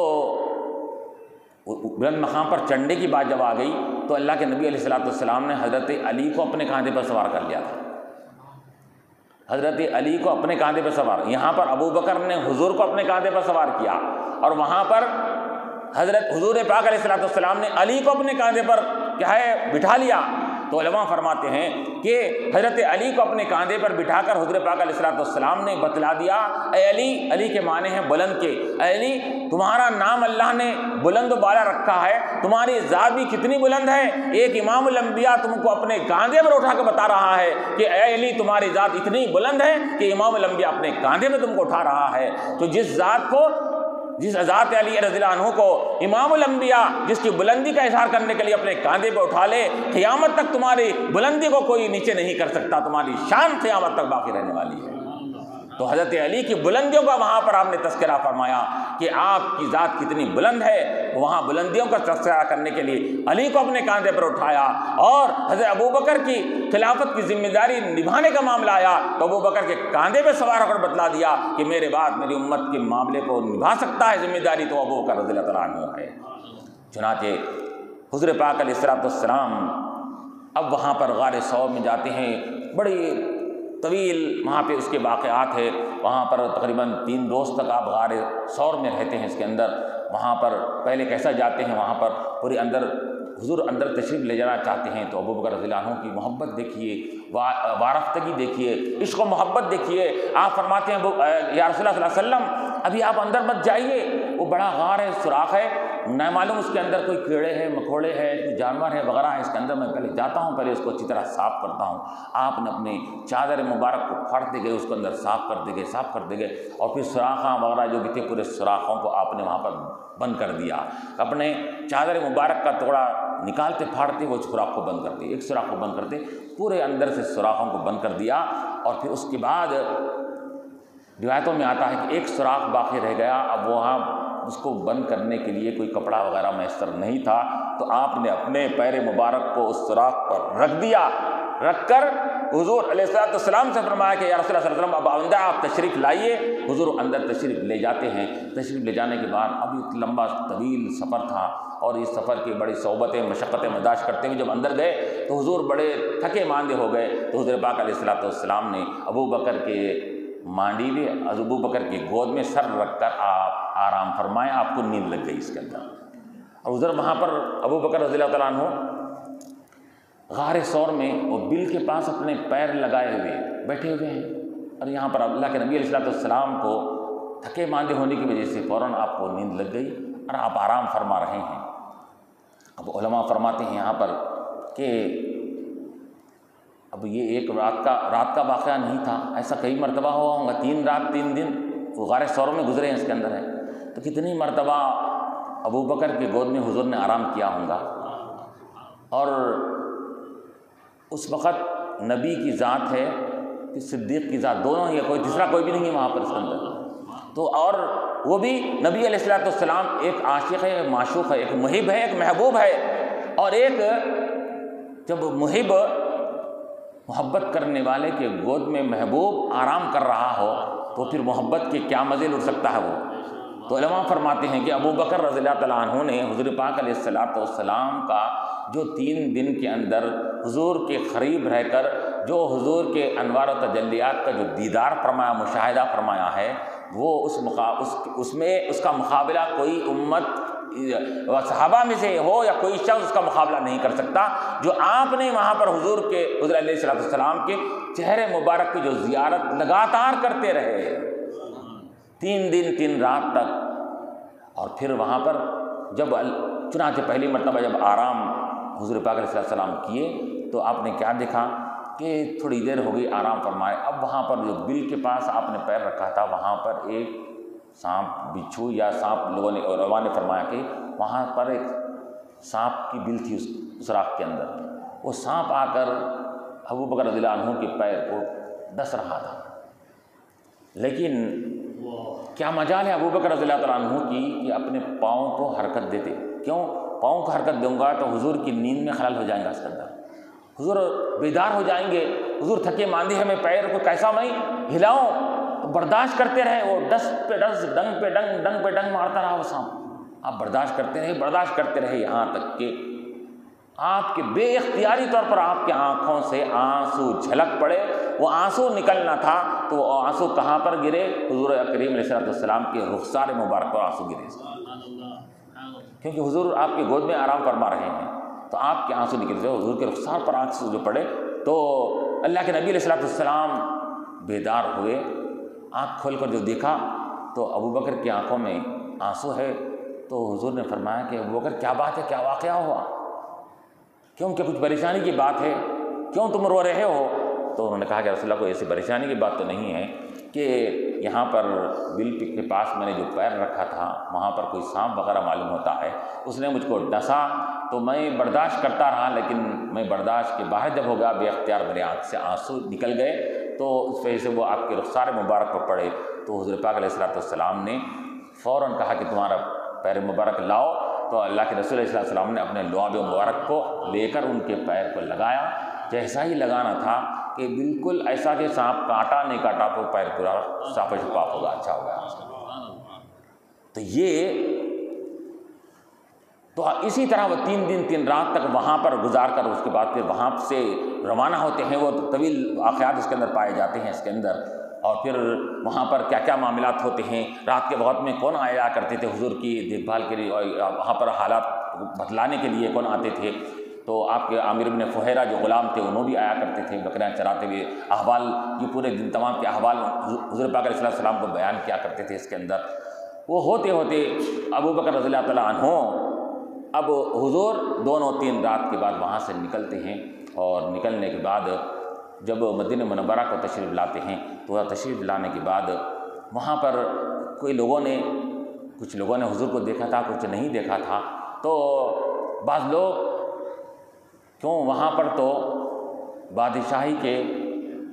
بلند مقام پر چڑھنے کی بات جب آ گئی تو اللہ کے نبی علیہ السلام نے حضرت علی کو اپنے کاندھے پر سوار کر لیا تھا، حضرت علی کو اپنے کاندھے پر سوار، یہاں پر ابو بکر نے حضور کو اپنے کاندھے پر سوار کیا، اور وہاں پر حضرت حضور پاک علیہ السلام نے علی کو اپنے کاندھے پر کیا ہے بٹھا لیا۔ تو علماء فرماتے ہیں کہ حضرت علی کو اپنے کاندھے پر بٹھا کر حضور پاک علیہ السلام نے بتلا دیا، اے علی، علی کے معنی ہیں بلند کے، اے علی تمہارا نام اللہ نے بلند و بالا رکھا ہے، تمہاری ذات بھی کتنی بلند ہے، ایک امام الانبیاء تم کو اپنے کاندھے پر اٹھا کے بتا رہا ہے کہ اے علی تمہاری ذات اتنی بلند ہے کہ امام الانبیاء اپنے کاندھے میں تم کو اٹھا رہا ہے۔ تو جس ذات علی رضی اللہ عنہ کو امام الانبیاء جس کی بلندی کا اظہار کرنے کے لیے اپنے کاندھے پہ اٹھا لے، قیامت تک تمہاری بلندی کو کوئی نیچے نہیں کر سکتا، تمہاری شان قیامت تک باقی رہنے والی ہے۔ تو حضرت علی کی بلندیوں کا وہاں پر آپ نے تذکرہ فرمایا کہ آپ کی ذات کتنی بلند ہے، وہاں بلندیوں کا تذکرہ کرنے کے لیے علی کو اپنے کاندھے پر اٹھایا، اور حضرت ابو بکر کی خلافت کی ذمہ داری نبھانے کا معاملہ آیا تو ابو بکر کے کاندھے پہ سوار ہو کر بتلا دیا کہ میرے بعد میری امت کے معاملے کو نبھا سکتا ہے ذمہ داری تو ابو بکر رضی اللہ تعالیٰ عنہ ہے۔ چنانچہ حضور پاک علیہ السلام اب وہاں پر غار ثور میں جاتے ہیں، بڑی طویل وہاں پہ اس کے واقعات ہے، وہاں پر تقریباً 3 روز تک آپ غار ثور میں رہتے ہیں، اس کے اندر وہاں پر پہلے کیسا جاتے ہیں، وہاں پر پوری اندر حضور اندر تشریف لے جانا چاہتے ہیں تو ابو بکر رضی اللہ عنہ کی محبت دیکھیے، وارفتگی دیکھیے، عشق و محبت دیکھیے، آپ فرماتے ہیں یا رسول اللہ صلی اللہ علیہ وسلم ابھی آپ اندر مت جائیے، وہ بڑا غار ہے، سوراخ ہے، نہ معلوم اس کے اندر کوئی کیڑے ہیں، مکوڑے ہیں، کوئی جانور ہے وغیرہ ہے، اس کے اندر میں پہلے جاتا ہوں، پہلے اس کو اچھی طرح صاف کرتا ہوں۔ آپ نے اپنے چادر مبارک کو پھاڑتے گئے، اس کو اندر صاف کرتے گئے اور پھر سوراخاں وغیرہ جو بھی تھے پورے سوراخوں کو آپ نے وہاں پر بند کر دیا، اپنے چادر مبارک کا ٹکڑا نکالتے پھاڑتے وہ سوراخ کو بند کرتے، ایک سوراخ کو بند کرتے، پورے اندر سے سوراخوں کو بند کر دیا، اور پھر اس کے بعد روایتوں میں آتا ہے کہ ایک سوراخ باقی رہ گیا، اب وہاں اس کو بند کرنے کے لیے کوئی کپڑا وغیرہ میسر نہیں تھا، تو آپ نے اپنے پیر مبارک کو اس سوراخ پر رکھ دیا، رکھ کر حضور علیہ السلام سے فرمایا کہ یا رسول اللہ صلی اللہ علیہ وسلم اب اندر آپ تشریف لائیے۔ حضور اندر تشریف لے جاتے ہیں، تشریف لے جانے کے بعد اب ایک لمبا طویل سفر تھا، اور اس سفر کی بڑی صعوبتیں مشقتیں برداشت کرتے ہوئے جب اندر گئے تو حضور بڑے تھکے ماندے ہو گئے، تو حضور پاک علیہ السلام نے ابو بکر کے مانڈی میں ابو بکر کی گود میں سر رکھ کر آپ آرام فرمائیں، آپ کو نیند لگ گئی اس کے اندر، اور ادھر وہاں پر ابو بکر رضی اللہ تعالیٰ عنہ غار ثور میں وہ بل کے پاس اپنے پیر لگائے ہوئے بیٹھے ہوئے ہیں، اور یہاں پر اللہ کے نبی علیہ السلام کو تھکے ماندے ہونے کی وجہ سے فوراً آپ کو نیند لگ گئی اور آپ آرام فرما رہے ہیں۔ اب علماء فرماتے ہیں یہاں پر کہ اب یہ ایک رات کا واقعہ نہیں تھا، ایسا کئی مرتبہ ہوا ہوں گا، 3 رات 3 دن وہ غار ثور میں گزرے ہیں، اس کے اندر ہے، تو کتنی مرتبہ ابو بکر کی گود میں حضور نے آرام کیا ہوں گا، اور اس وقت نبی کی ذات ہے کہ صدیق کی ذات، دونوں ہی ہے، کوئی تیسرا کوئی بھی نہیں ہے وہاں پر اس کے اندر، تو اور وہ بھی نبی علیہ السلام ایک عاشق ہے، ایک معشوق ہے، ایک محب ہے، ایک محبوب ہے، اور ایک جب محبت کرنے والے کے گود میں محبوب آرام کر رہا ہو تو پھر محبت کے کیا مزے لٹ سکتا ہے وہ۔ تو علماء فرماتے ہیں کہ ابو بکر رضی اللہ تعالیٰ عنہ نے حضور پاک علیہ السلام کا جو 3 دن کے اندر حضور کے قریب رہ کر جو حضور کے انوار و تجلیات کا جو دیدار فرمایا، مشاہدہ فرمایا ہے، وہ اس کا مقابلہ کوئی امت صحابہ میں سے ہو یا کوئی شخص اس کا مقابلہ نہیں کر سکتا، جو آپ نے وہاں پر حضور علیہ السلام کے چہرے مبارک کی جو زیارت لگاتار کرتے رہے 3 دن 3 رات تک، اور پھر وہاں پر جب چنانچہ پہلی مرتبہ جب آرام حضور پاک علیہ السلام کیے تو آپ نے کیا دیکھا کہ تھوڑی دیر ہو گئی آرام فرمائے، اب وہاں پر جو بل کے پاس آپ نے پیر رکھا تھا وہاں پر ایک سانپ بچھو یا سانپ، لوگوں نے علماء نے فرمایا کہ وہاں پر ایک سانپ کی بل تھی اس سوراخ کے اندر، وہ سانپ آ کر ابو بکر رضی اللہ عنہ کے پیر کو ڈس رہا تھا، لیکن کیا مجال ہے ابو بکر رضی اللہ عنہ کی کہ اپنے پاؤں کو حرکت دیتے، کیوں پاؤں کا حرکت دوں گا تو حضور کی نیند میں خلل ہو جائیں گا اس کے اندر، حضور بیدار ہو جائیں گے، حضور تھکے ماندے ہیں، میں پیر کو کیسا میں ہلاؤں، برداشت کرتے رہے، وہ ڈس پہ ڈس، ڈنگ پہ ڈنگ، ڈنگ پہ ڈنگ مارتا رہا وہ سانپ، آپ برداشت کرتے رہے یہاں تک کہ آپ کے بے اختیاری طور پر آپ کے آنکھوں سے آنسو جھلک پڑے، وہ آنسو نکلنا تھا تو وہ آنسو کہاں پر گرے؟ حضور کریم علیہ السلام کے رخسار مبارک پر آنسو گرے، کیونکہ حضور آپ کی گود میں آرام فرما رہے ہیں، تو آپ کے آنسو نکل گئے، حضور کے رخسار پر آنسو جو پڑے تو اللہ کے نبی علیہ السلام بیدار ہوئے، آنکھ کھول کر جو دیکھا تو ابو بکر کی آنکھوں میں آنسو ہے، تو حضور نے فرمایا کہ ابو بکر کیا بات ہے، کیا واقعہ ہوا، کیوں کہ کچھ پریشانی کی بات ہے، کیوں تم رو رہے ہو؟ تو انہوں نے کہا کہ رسول اللہ کوئی ایسی پریشانی کی بات تو نہیں ہے کہ یہاں پر بل کے پاس میں نے جو پیر رکھا تھا وہاں پر کوئی سانپ وغیرہ معلوم ہوتا ہے، اس نے مجھ کو ڈسا تو میں برداشت کرتا رہا، لیکن میں برداشت کے باہر جب ہو گیا بے اختیار میرے آنکھ سے آنسو نکل گئے، تو اس وجہ سے وہ آپ کے رخسار مبارک پر پڑے، تو حضور پاک علیہ السلام نے فوراً کہا کہ تمہارا پیر مبارک لاؤ، تو اللہ کے رسول علیہ السلام نے اپنے لعاب مبارک کو لے کر ان کے پیر کو لگایا، جیسا ہی لگانا تھا کہ بالکل ایسا کہ سانپ کاٹا نہیں کاٹا تو پیر پورا صاف شفاف ہوگا، اچھا ہوگا۔ تو اسی طرح وہ 3 دن 3 رات تک وہاں پر گزار کر اس کے بعد پھر وہاں سے روانہ ہوتے ہیں، وہ طویل واقعات اس کے اندر پائے جاتے ہیں اس کے اندر، اور پھر وہاں پر کیا کیا معاملات ہوتے ہیں، رات کے وقت میں کون آیا کرتے تھے حضور کی دیکھ بھال کے لیے، اور وہاں پر حالات بتلانے کے لیے کون آتے تھے، تو آپ کے عامر بن فہیرہ جو غلام تھے انہوں بھی آیا کرتے تھے بکریاں چراتے ہوئے، احوال یہ پورے دن تمام کے احوال حضور پاک علیہ السلام کو بیان کیا کرتے تھے اس کے اندر۔ وہ ہوتے ہوتے ابو بکر رضی اللہ تعالیٰ عنہ اب حضور 2-3 رات کے بعد وہاں سے نکلتے ہیں، اور نکلنے کے بعد جب مدینہ منورہ کو تشریف لاتے ہیں تو تشریف لانے کے بعد وہاں پر کچھ لوگوں نے حضور کو دیکھا تھا، کچھ نہیں دیکھا تھا، تو بعض لوگ کیوں وہاں پر تو بادشاہی کے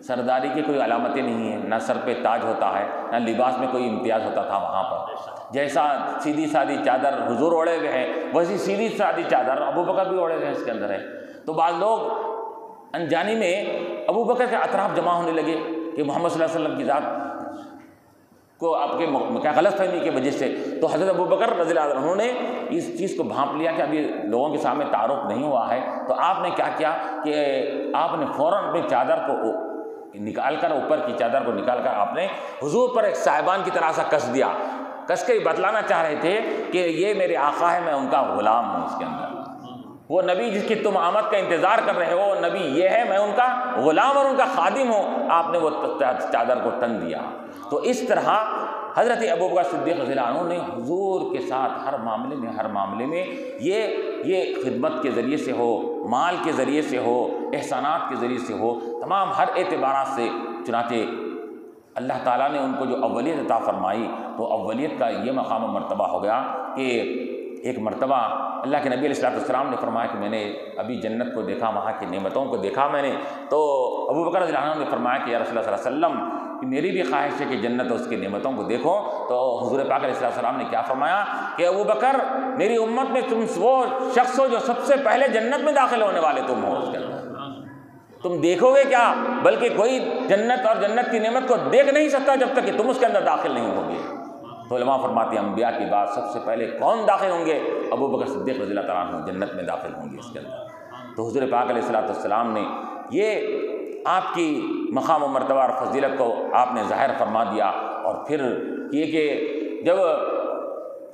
سرداری کی کوئی علامتیں نہیں ہیں، نہ سر پہ تاج ہوتا ہے، نہ لباس میں کوئی امتیاز ہوتا تھا وہاں پر، جیسا سیدھی سادھی چادر حضور اوڑھے ہوئے ہیں ویسی سیدھی سادھی چادر ابو بکر بھی اوڑھے ہوئے ہیں اس کے اندر ہے، تو بعض لوگ انجانی میں ابو بکر کے اطراف جمع ہونے لگے کہ محمد صلی اللہ علیہ وسلم کی ذات کو آپ کے کیا غلط فہمی کی وجہ سے، تو حضرت ابو بکر رضی اللہ عنہ نے اس چیز کو بھانپ لیا کہ ابھی لوگوں کے سامنے تعارف نہیں ہوا ہے، تو آپ نے کیا کیا کہ آپ نے فوراً اپنی چادر کو نکال کر، اوپر کی چادر کو نکال کر آپ نے حضور پر ایک صاحبان کی طرح سا کس دیا، کس کے بتلانا چاہ رہے تھے کہ یہ میرے آقا ہے، میں ان کا غلام ہوں، اس کے اندر وہ نبی جس کی تم آمد کا انتظار کر رہے ہو نبی یہ ہے، میں ان کا غلام اور ان کا خادم ہوں، آپ نے وہ چادر کو تن دیا۔ تو اس طرح حضرت ابوبکر صدیق رضی اللہ عنہ نے حضور کے ساتھ ہر معاملے میں یہ خدمت کے ذریعے سے ہو، مال کے ذریعے سے ہو، احسانات کے ذریعے سے ہو، تمام ہر اعتبارات سے، چنانچہ اللہ تعالیٰ نے ان کو جو اولیت عطا فرمائی تو اولیت کا یہ مقام و مرتبہ ہو گیا کہ ایک مرتبہ اللہ کے نبی علیہ السلام نے فرمایا کہ میں نے ابھی جنت کو دیکھا، وہاں کی نعمتوں کو دیکھا میں نے، تو ابو بکر رضی اللہ عنہ نے فرمایا کہ یا رسول اللہ صلی اللہ علیہ وسلم کہ میری بھی خواہش ہے کہ جنت اور اس کی نعمتوں کو دیکھو، تو حضور پاک علیہ السلام نے کیا فرمایا کہ ابو بکر میری امت میں تم وہ شخص ہو جو سب سے پہلے جنت میں داخل ہونے والے تم ہو، اس کے اندر تم دیکھو گے کیا، بلکہ کوئی جنت اور جنت کی نعمت کو دیکھ نہیں سکتا جب تک کہ تم اس کے اندر داخل نہیں ہوگے۔ تو علماء فرماتے ہیں انبیاء کی بات سب سے پہلے کون داخل ہوں گے؟ ابو بکر صدیق رضی اللہ تعالیٰ عنہ جنت میں داخل ہوں گے اس کے اندر۔ تو حضور پاک علیہ السلام نے یہ آپ کی مقام و مرتبہ اور فضیلت کو آپ نے ظاہر فرما دیا، اور پھر یہ کہ جب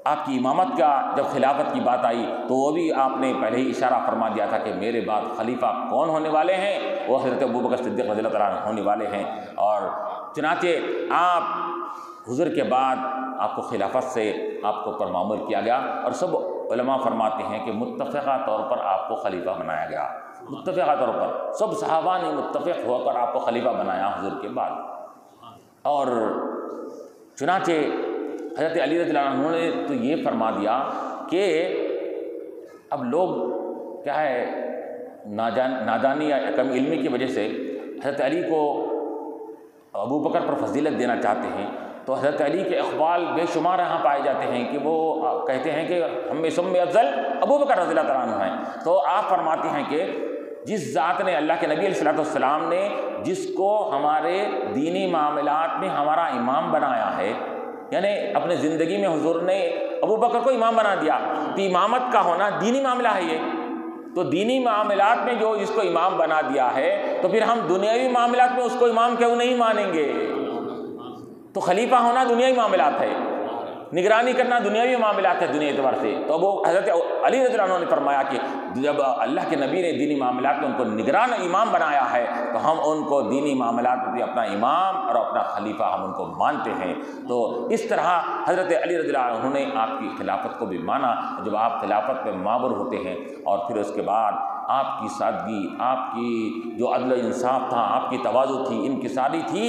آپ کی امامت کا جب خلافت کی بات آئی تو وہ بھی آپ نے پہلے ہی اشارہ فرما دیا تھا کہ میرے بعد خلیفہ کون ہونے والے ہیں، وہ حضرت ابو بکر صدیق رضی اللہ تعالیٰ عنہ ہونے والے ہیں، اور چنانچہ آپ حضور کے بعد آپ کو خلافت سے آپ کو پر معمول کیا گیا، اور سب علماء فرماتے ہیں کہ متفقہ طور پر آپ کو خلیفہ بنایا گیا، متفقہ طور پر سب صحابہ نے متفق ہو کر آپ کو خلیفہ بنایا حضور کے بعد۔ اور چنانچہ حضرت علی رضی اللہ عنہ نے تو یہ فرما دیا کہ اب لوگ کیا ہے نادانی یا کم علمی کی وجہ سے حضرت علی کو ابو بکر پر فضیلت دینا چاہتے ہیں، تو حضرت علی کے اقوال بے شمار یہاں پائے جاتے ہیں کہ وہ کہتے ہیں کہ ہم میں سب میں افضل ابو بکر رضی اللہ تعالیٰ عنہ ہیں۔ تو آپ فرماتے ہیں کہ جس ذات نے، اللہ کے نبی علیہ السلام نے جس کو ہمارے دینی معاملات میں ہمارا امام بنایا ہے، یعنی اپنے زندگی میں حضور نے ابو بکر کو امام بنا دیا، تو امامت کا ہونا دینی معاملہ ہے یہ، تو دینی معاملات میں جو جس کو امام بنا دیا ہے، تو پھر ہم دنیاوی معاملات میں اس کو امام کیوں نہیں مانیں گے؟ تو خلیفہ ہونا دنیاوی معاملات ہے، نگرانی کرنا دنیاوی معاملات ہے دنیا اعتبار سے۔ تو اب حضرت علی رضی اللہ عنہ نے فرمایا کہ جب اللہ کے نبی نے دینی معاملات میں ان کو نگران امام بنایا ہے، تو ہم ان کو دینی معاملات میں اپنا امام اور اپنا خلیفہ ہم ان کو مانتے ہیں۔ تو اس طرح حضرت علی رضی اللہ عنہ نے آپ کی خلافت کو بھی مانا۔ جب آپ خلافت میں مامور ہوتے ہیں اور پھر اس کے بعد آپ کی سادگی، آپ کی جو عدل و انصاف تھا، آپ کی تواضع تھی، انکساری تھی،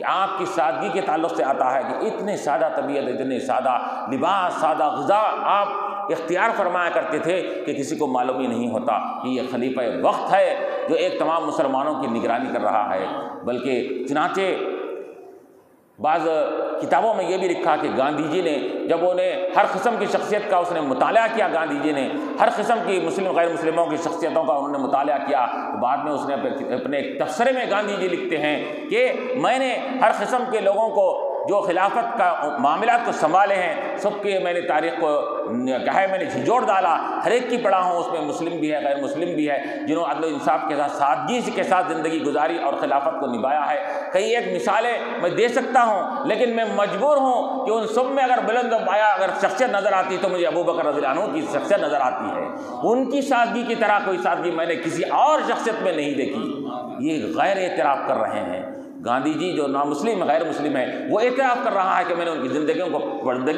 آپ کی سادگی کے تعلق سے آتا ہے کہ اتنے سادہ طبیعت، اتنے سادہ لباس، سادہ غذا آپ اختیار فرمایا کرتے تھے کہ کسی کو معلوم ہی نہیں ہوتا کہ یہ خلیفہ وقت ہے جو ایک تمام مسلمانوں کی نگرانی کر رہا ہے۔ بلکہ چنانچہ بعض کتابوں میں یہ بھی لکھا کہ گاندھی جی نے جب انہیں ہر قسم کی شخصیت کا اس نے مطالعہ کیا، گاندھی جی نے ہر قسم کی مسلم غیر مسلموں کی شخصیتوں کا انہوں نے مطالعہ کیا، تو بعد میں اس نے اپنے تبصرے میں گاندھی جی لکھتے ہیں کہ میں نے ہر قسم کے لوگوں کو جو خلافت کا معاملات کو سنبھالے ہیں، سب کے میں نے تاریخ کو کہا ہے، میں نے جھنجھوڑ ڈالا، ہر ایک کی پڑھا ہوں، اس میں مسلم بھی ہے، غیر مسلم بھی ہے، جنہوں عدل و انصاف کے ساتھ سادگی کے ساتھ زندگی گزاری اور خلافت کو نبھایا ہے۔ کئی ایک مثالیں میں دے سکتا ہوں، لیکن میں مجبور ہوں کہ ان سب میں اگر بلند و بایا اگر شخصیت نظر آتی تو مجھے ابو بکر رضی اللہ عنہ کی شخصیت نظر آتی ہے۔ ان کی سادگی کی طرح کوئی سادگی میں نے کسی اور شخصیت میں نہیں دیکھی۔ یہ غیر اعتراف کر رہے ہیں گاندھی جی، جو نامسلم غیر مسلم ہے، وہ اعتراف کر رہا ہے کہ میں نے ان کی زندگی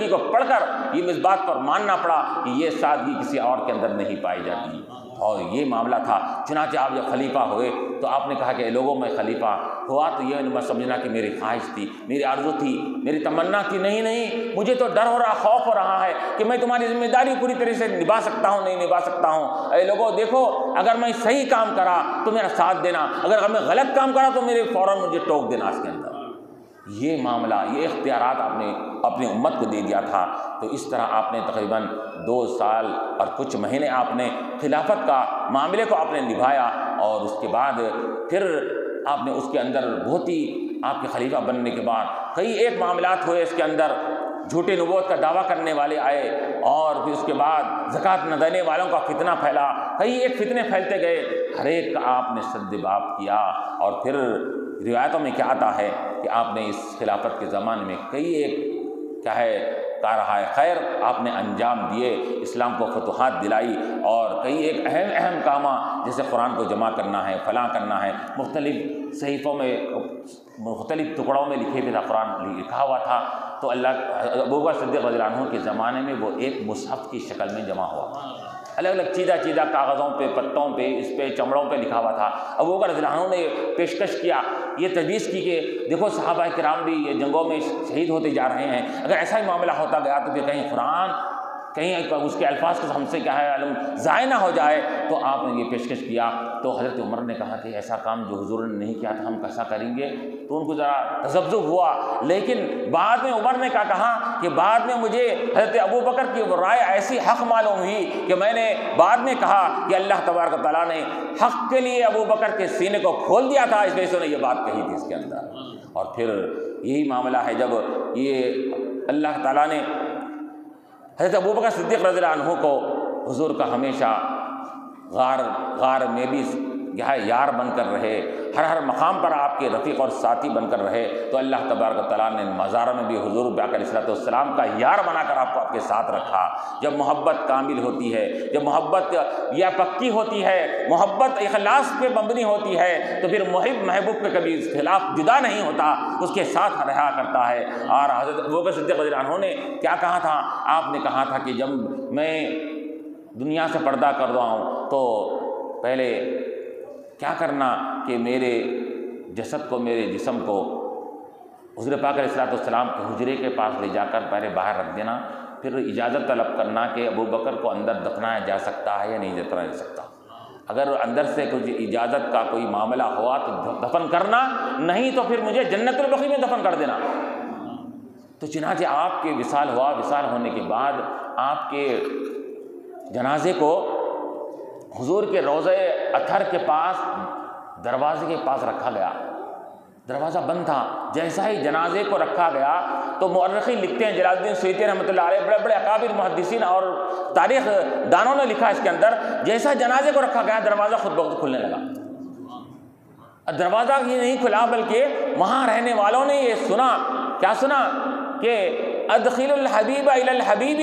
کو پڑھ کر یہ اس بات پر ماننا پڑا کہ یہ سادگی کسی اور کے اندر نہیں پائی جاتی۔ اور یہ معاملہ تھا۔ چنانچہ آپ جب خلیفہ ہوئے تو آپ نے کہا کہ لوگوں میں خلیفہ ہوا تو یہ میں سمجھنا کہ میری خواہش تھی، میری آرزو تھی، میری تمنا تھی، نہیں، مجھے تو ڈر ہو رہا، خوف ہو رہا ہے کہ میں تمہاری ذمہ داری پوری طرح سے نبھا سکتا ہوں نہیں نبھا سکتا ہوں۔ اے لوگوں دیکھو، اگر میں صحیح کام کرا تو میرا ساتھ دینا، اگر میں غلط کام کرا تو میرے فوراً مجھے ٹوک دینا اس کے اندر۔ یہ معاملہ، یہ اختیارات آپ نے اپنی امت کو دے دیا تھا۔ تو اس طرح آپ نے تقریباً 2 سال اور کچھ مہینے آپ نے خلافت کا معاملے کو آپ نے نبھایا، اور اس کے بعد پھر آپ نے اس کے اندر بہت ہی، آپ کے خلیفہ بننے کے بعد کئی ایک معاملات ہوئے، اس کے اندر جھوٹی نبوت کا دعویٰ کرنے والے آئے، اور پھر اس کے بعد زکوٰۃ نہ دینے والوں کا فتنہ پھیلا، کئی ایک فتنے پھیلتے گئے، ہر ایک کا آپ نے سد باب کیا۔ اور پھر روایتوں میں کیا آتا ہے کہ آپ نے اس خلافت کے زمانے میں کئی ایک کیا ہے کارہائے خیر آپ نے انجام دیے، اسلام کو فتوحات دلائی، اور کئی ایک اہم کامہ جیسے قرآن کو جمع کرنا ہے، فلاں کرنا ہے، مختلف صحیفوں میں مختلف ٹکڑوں میں لکھے ہوئے تھا، قرآن لکھا ہوا تھا، تو ابو بکر صدیق رضی اللہ عنہ کے زمانے میں وہ ایک مصحف کی شکل میں جمع ہوا، الگ الگ چیدہ کاغذوں پہ، پتوں پہ، اس پہ چمڑوں پہ لکھا ہوا تھا۔ ابو بکر رضی اللہ عنہ نے پیشکش کیا، یہ تجویز کی کہ دیکھو صحابہ کرام بھی یہ جنگوں میں شہید ہوتے جا رہے ہیں، اگر ایسا ہی معاملہ ہوتا گیا تو پھر کہیں قرآن، کہیں اس کے الفاظ کو ہم سے کیا ہے علم ضائع نہ ہو جائے، تو آپ نے یہ پیشکش کیا۔ تو حضرت عمر نے کہا کہ ایسا کام جو حضور نے نہیں کیا تھا ہم کیسا کریں گے، تو ان کو ذرا تذبذب ہوا، لیکن بعد میں عمر نے کیا کہا کہ بعد میں مجھے حضرت ابو بکر کی رائے ایسی حق معلوم ہوئی کہ میں نے بعد میں کہا کہ اللہ تبارک و تعالیٰ نے حق کے لیے ابو بکر کے سینے کو کھول دیا تھا، اس لیے سے نے یہ بات کہی تھی اس کے اندر۔ اور پھر یہی معاملہ ہے جب یہ اللہ تعالیٰ نے حضرت ابو بکر صدیق رضی اللہ عنہ کو حضور کا ہمیشہ غار میں بھی یار بن کر رہے، ہر مقام پر آپ کے رفیق اور ساتھی بن کر رہے، تو اللہ تبارک و تعالیٰ نے مزار میں بھی حضور پاک علیہ السلام کا یار بنا کر آپ کو آپ کے ساتھ رکھا۔ جب محبت کامل ہوتی ہے، جب محبت یا پکی ہوتی ہے، محبت اخلاص پہ مبنی ہوتی ہے، تو پھر محب محبوب کے کبھی خلاف جدا نہیں ہوتا، اس کے ساتھ رہا کرتا ہے۔ اور حضرت ابو بکر صدیق رضی اللہ عنہ نے کیا کہا تھا؟ آپ نے کہا تھا کہ جب میں دنیا سے پردہ کر رہا ہوں تو پہلے کیا کرنا کہ میرے جسد کو، میرے جسم کو حضور پاک علیہ السلام کے حجرے کے پاس لے جا کر پہلے باہر رکھ دینا، پھر اجازت طلب کرنا کہ ابو بکر کو اندر دفنایا جا سکتا ہے یا نہیں دفنایا جا سکتا۔ اگر اندر سے کچھ اجازت کا کوئی معاملہ ہوا تو دفن کرنا، نہیں تو پھر مجھے جنت البقیع میں دفن کر دینا۔ تو چنانچہ آپ کے وصال ہوا، وصال ہونے کے بعد آپ کے جنازے کو حضور کے روضہ اطہر کے پاس دروازے کے پاس رکھا گیا، دروازہ بند تھا۔ جیسا ہی جنازے کو رکھا گیا تو مورخین لکھتے ہیں، جلال الدین سیوطی رحمۃ اللہ علیہ، بڑے بڑے اکابر محدثین اور تاریخ دانوں نے لکھا اس کے اندر، جیسا جنازے کو رکھا گیا دروازہ خود بخود کھلنے لگا۔ دروازہ یہ نہیں کھلا بلکہ وہاں رہنے والوں نے یہ سنا، کیا سنا کہ ادخل الحبیب الی الحبیب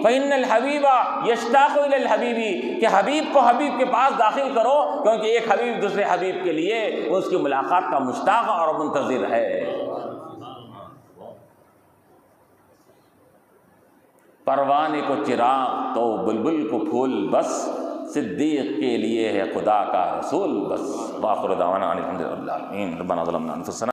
فإن الحبیب یشتاق الی الحبیب، کہ حبیب کو حبیب کے پاس داخل کرو کیونکہ ایک حبیب دوسرے حبیب کے لیے اس کی ملاقات کا مشتاق اور منتظر ہے۔ پروانے کو چراغ تو بلبل کو پھول، بس صدیق کے لیے ہے خدا کا رسول بس۔ وآخر دعوانا ان الحمد للہ رب العالمین۔ ربنا ظلمنا انفسنا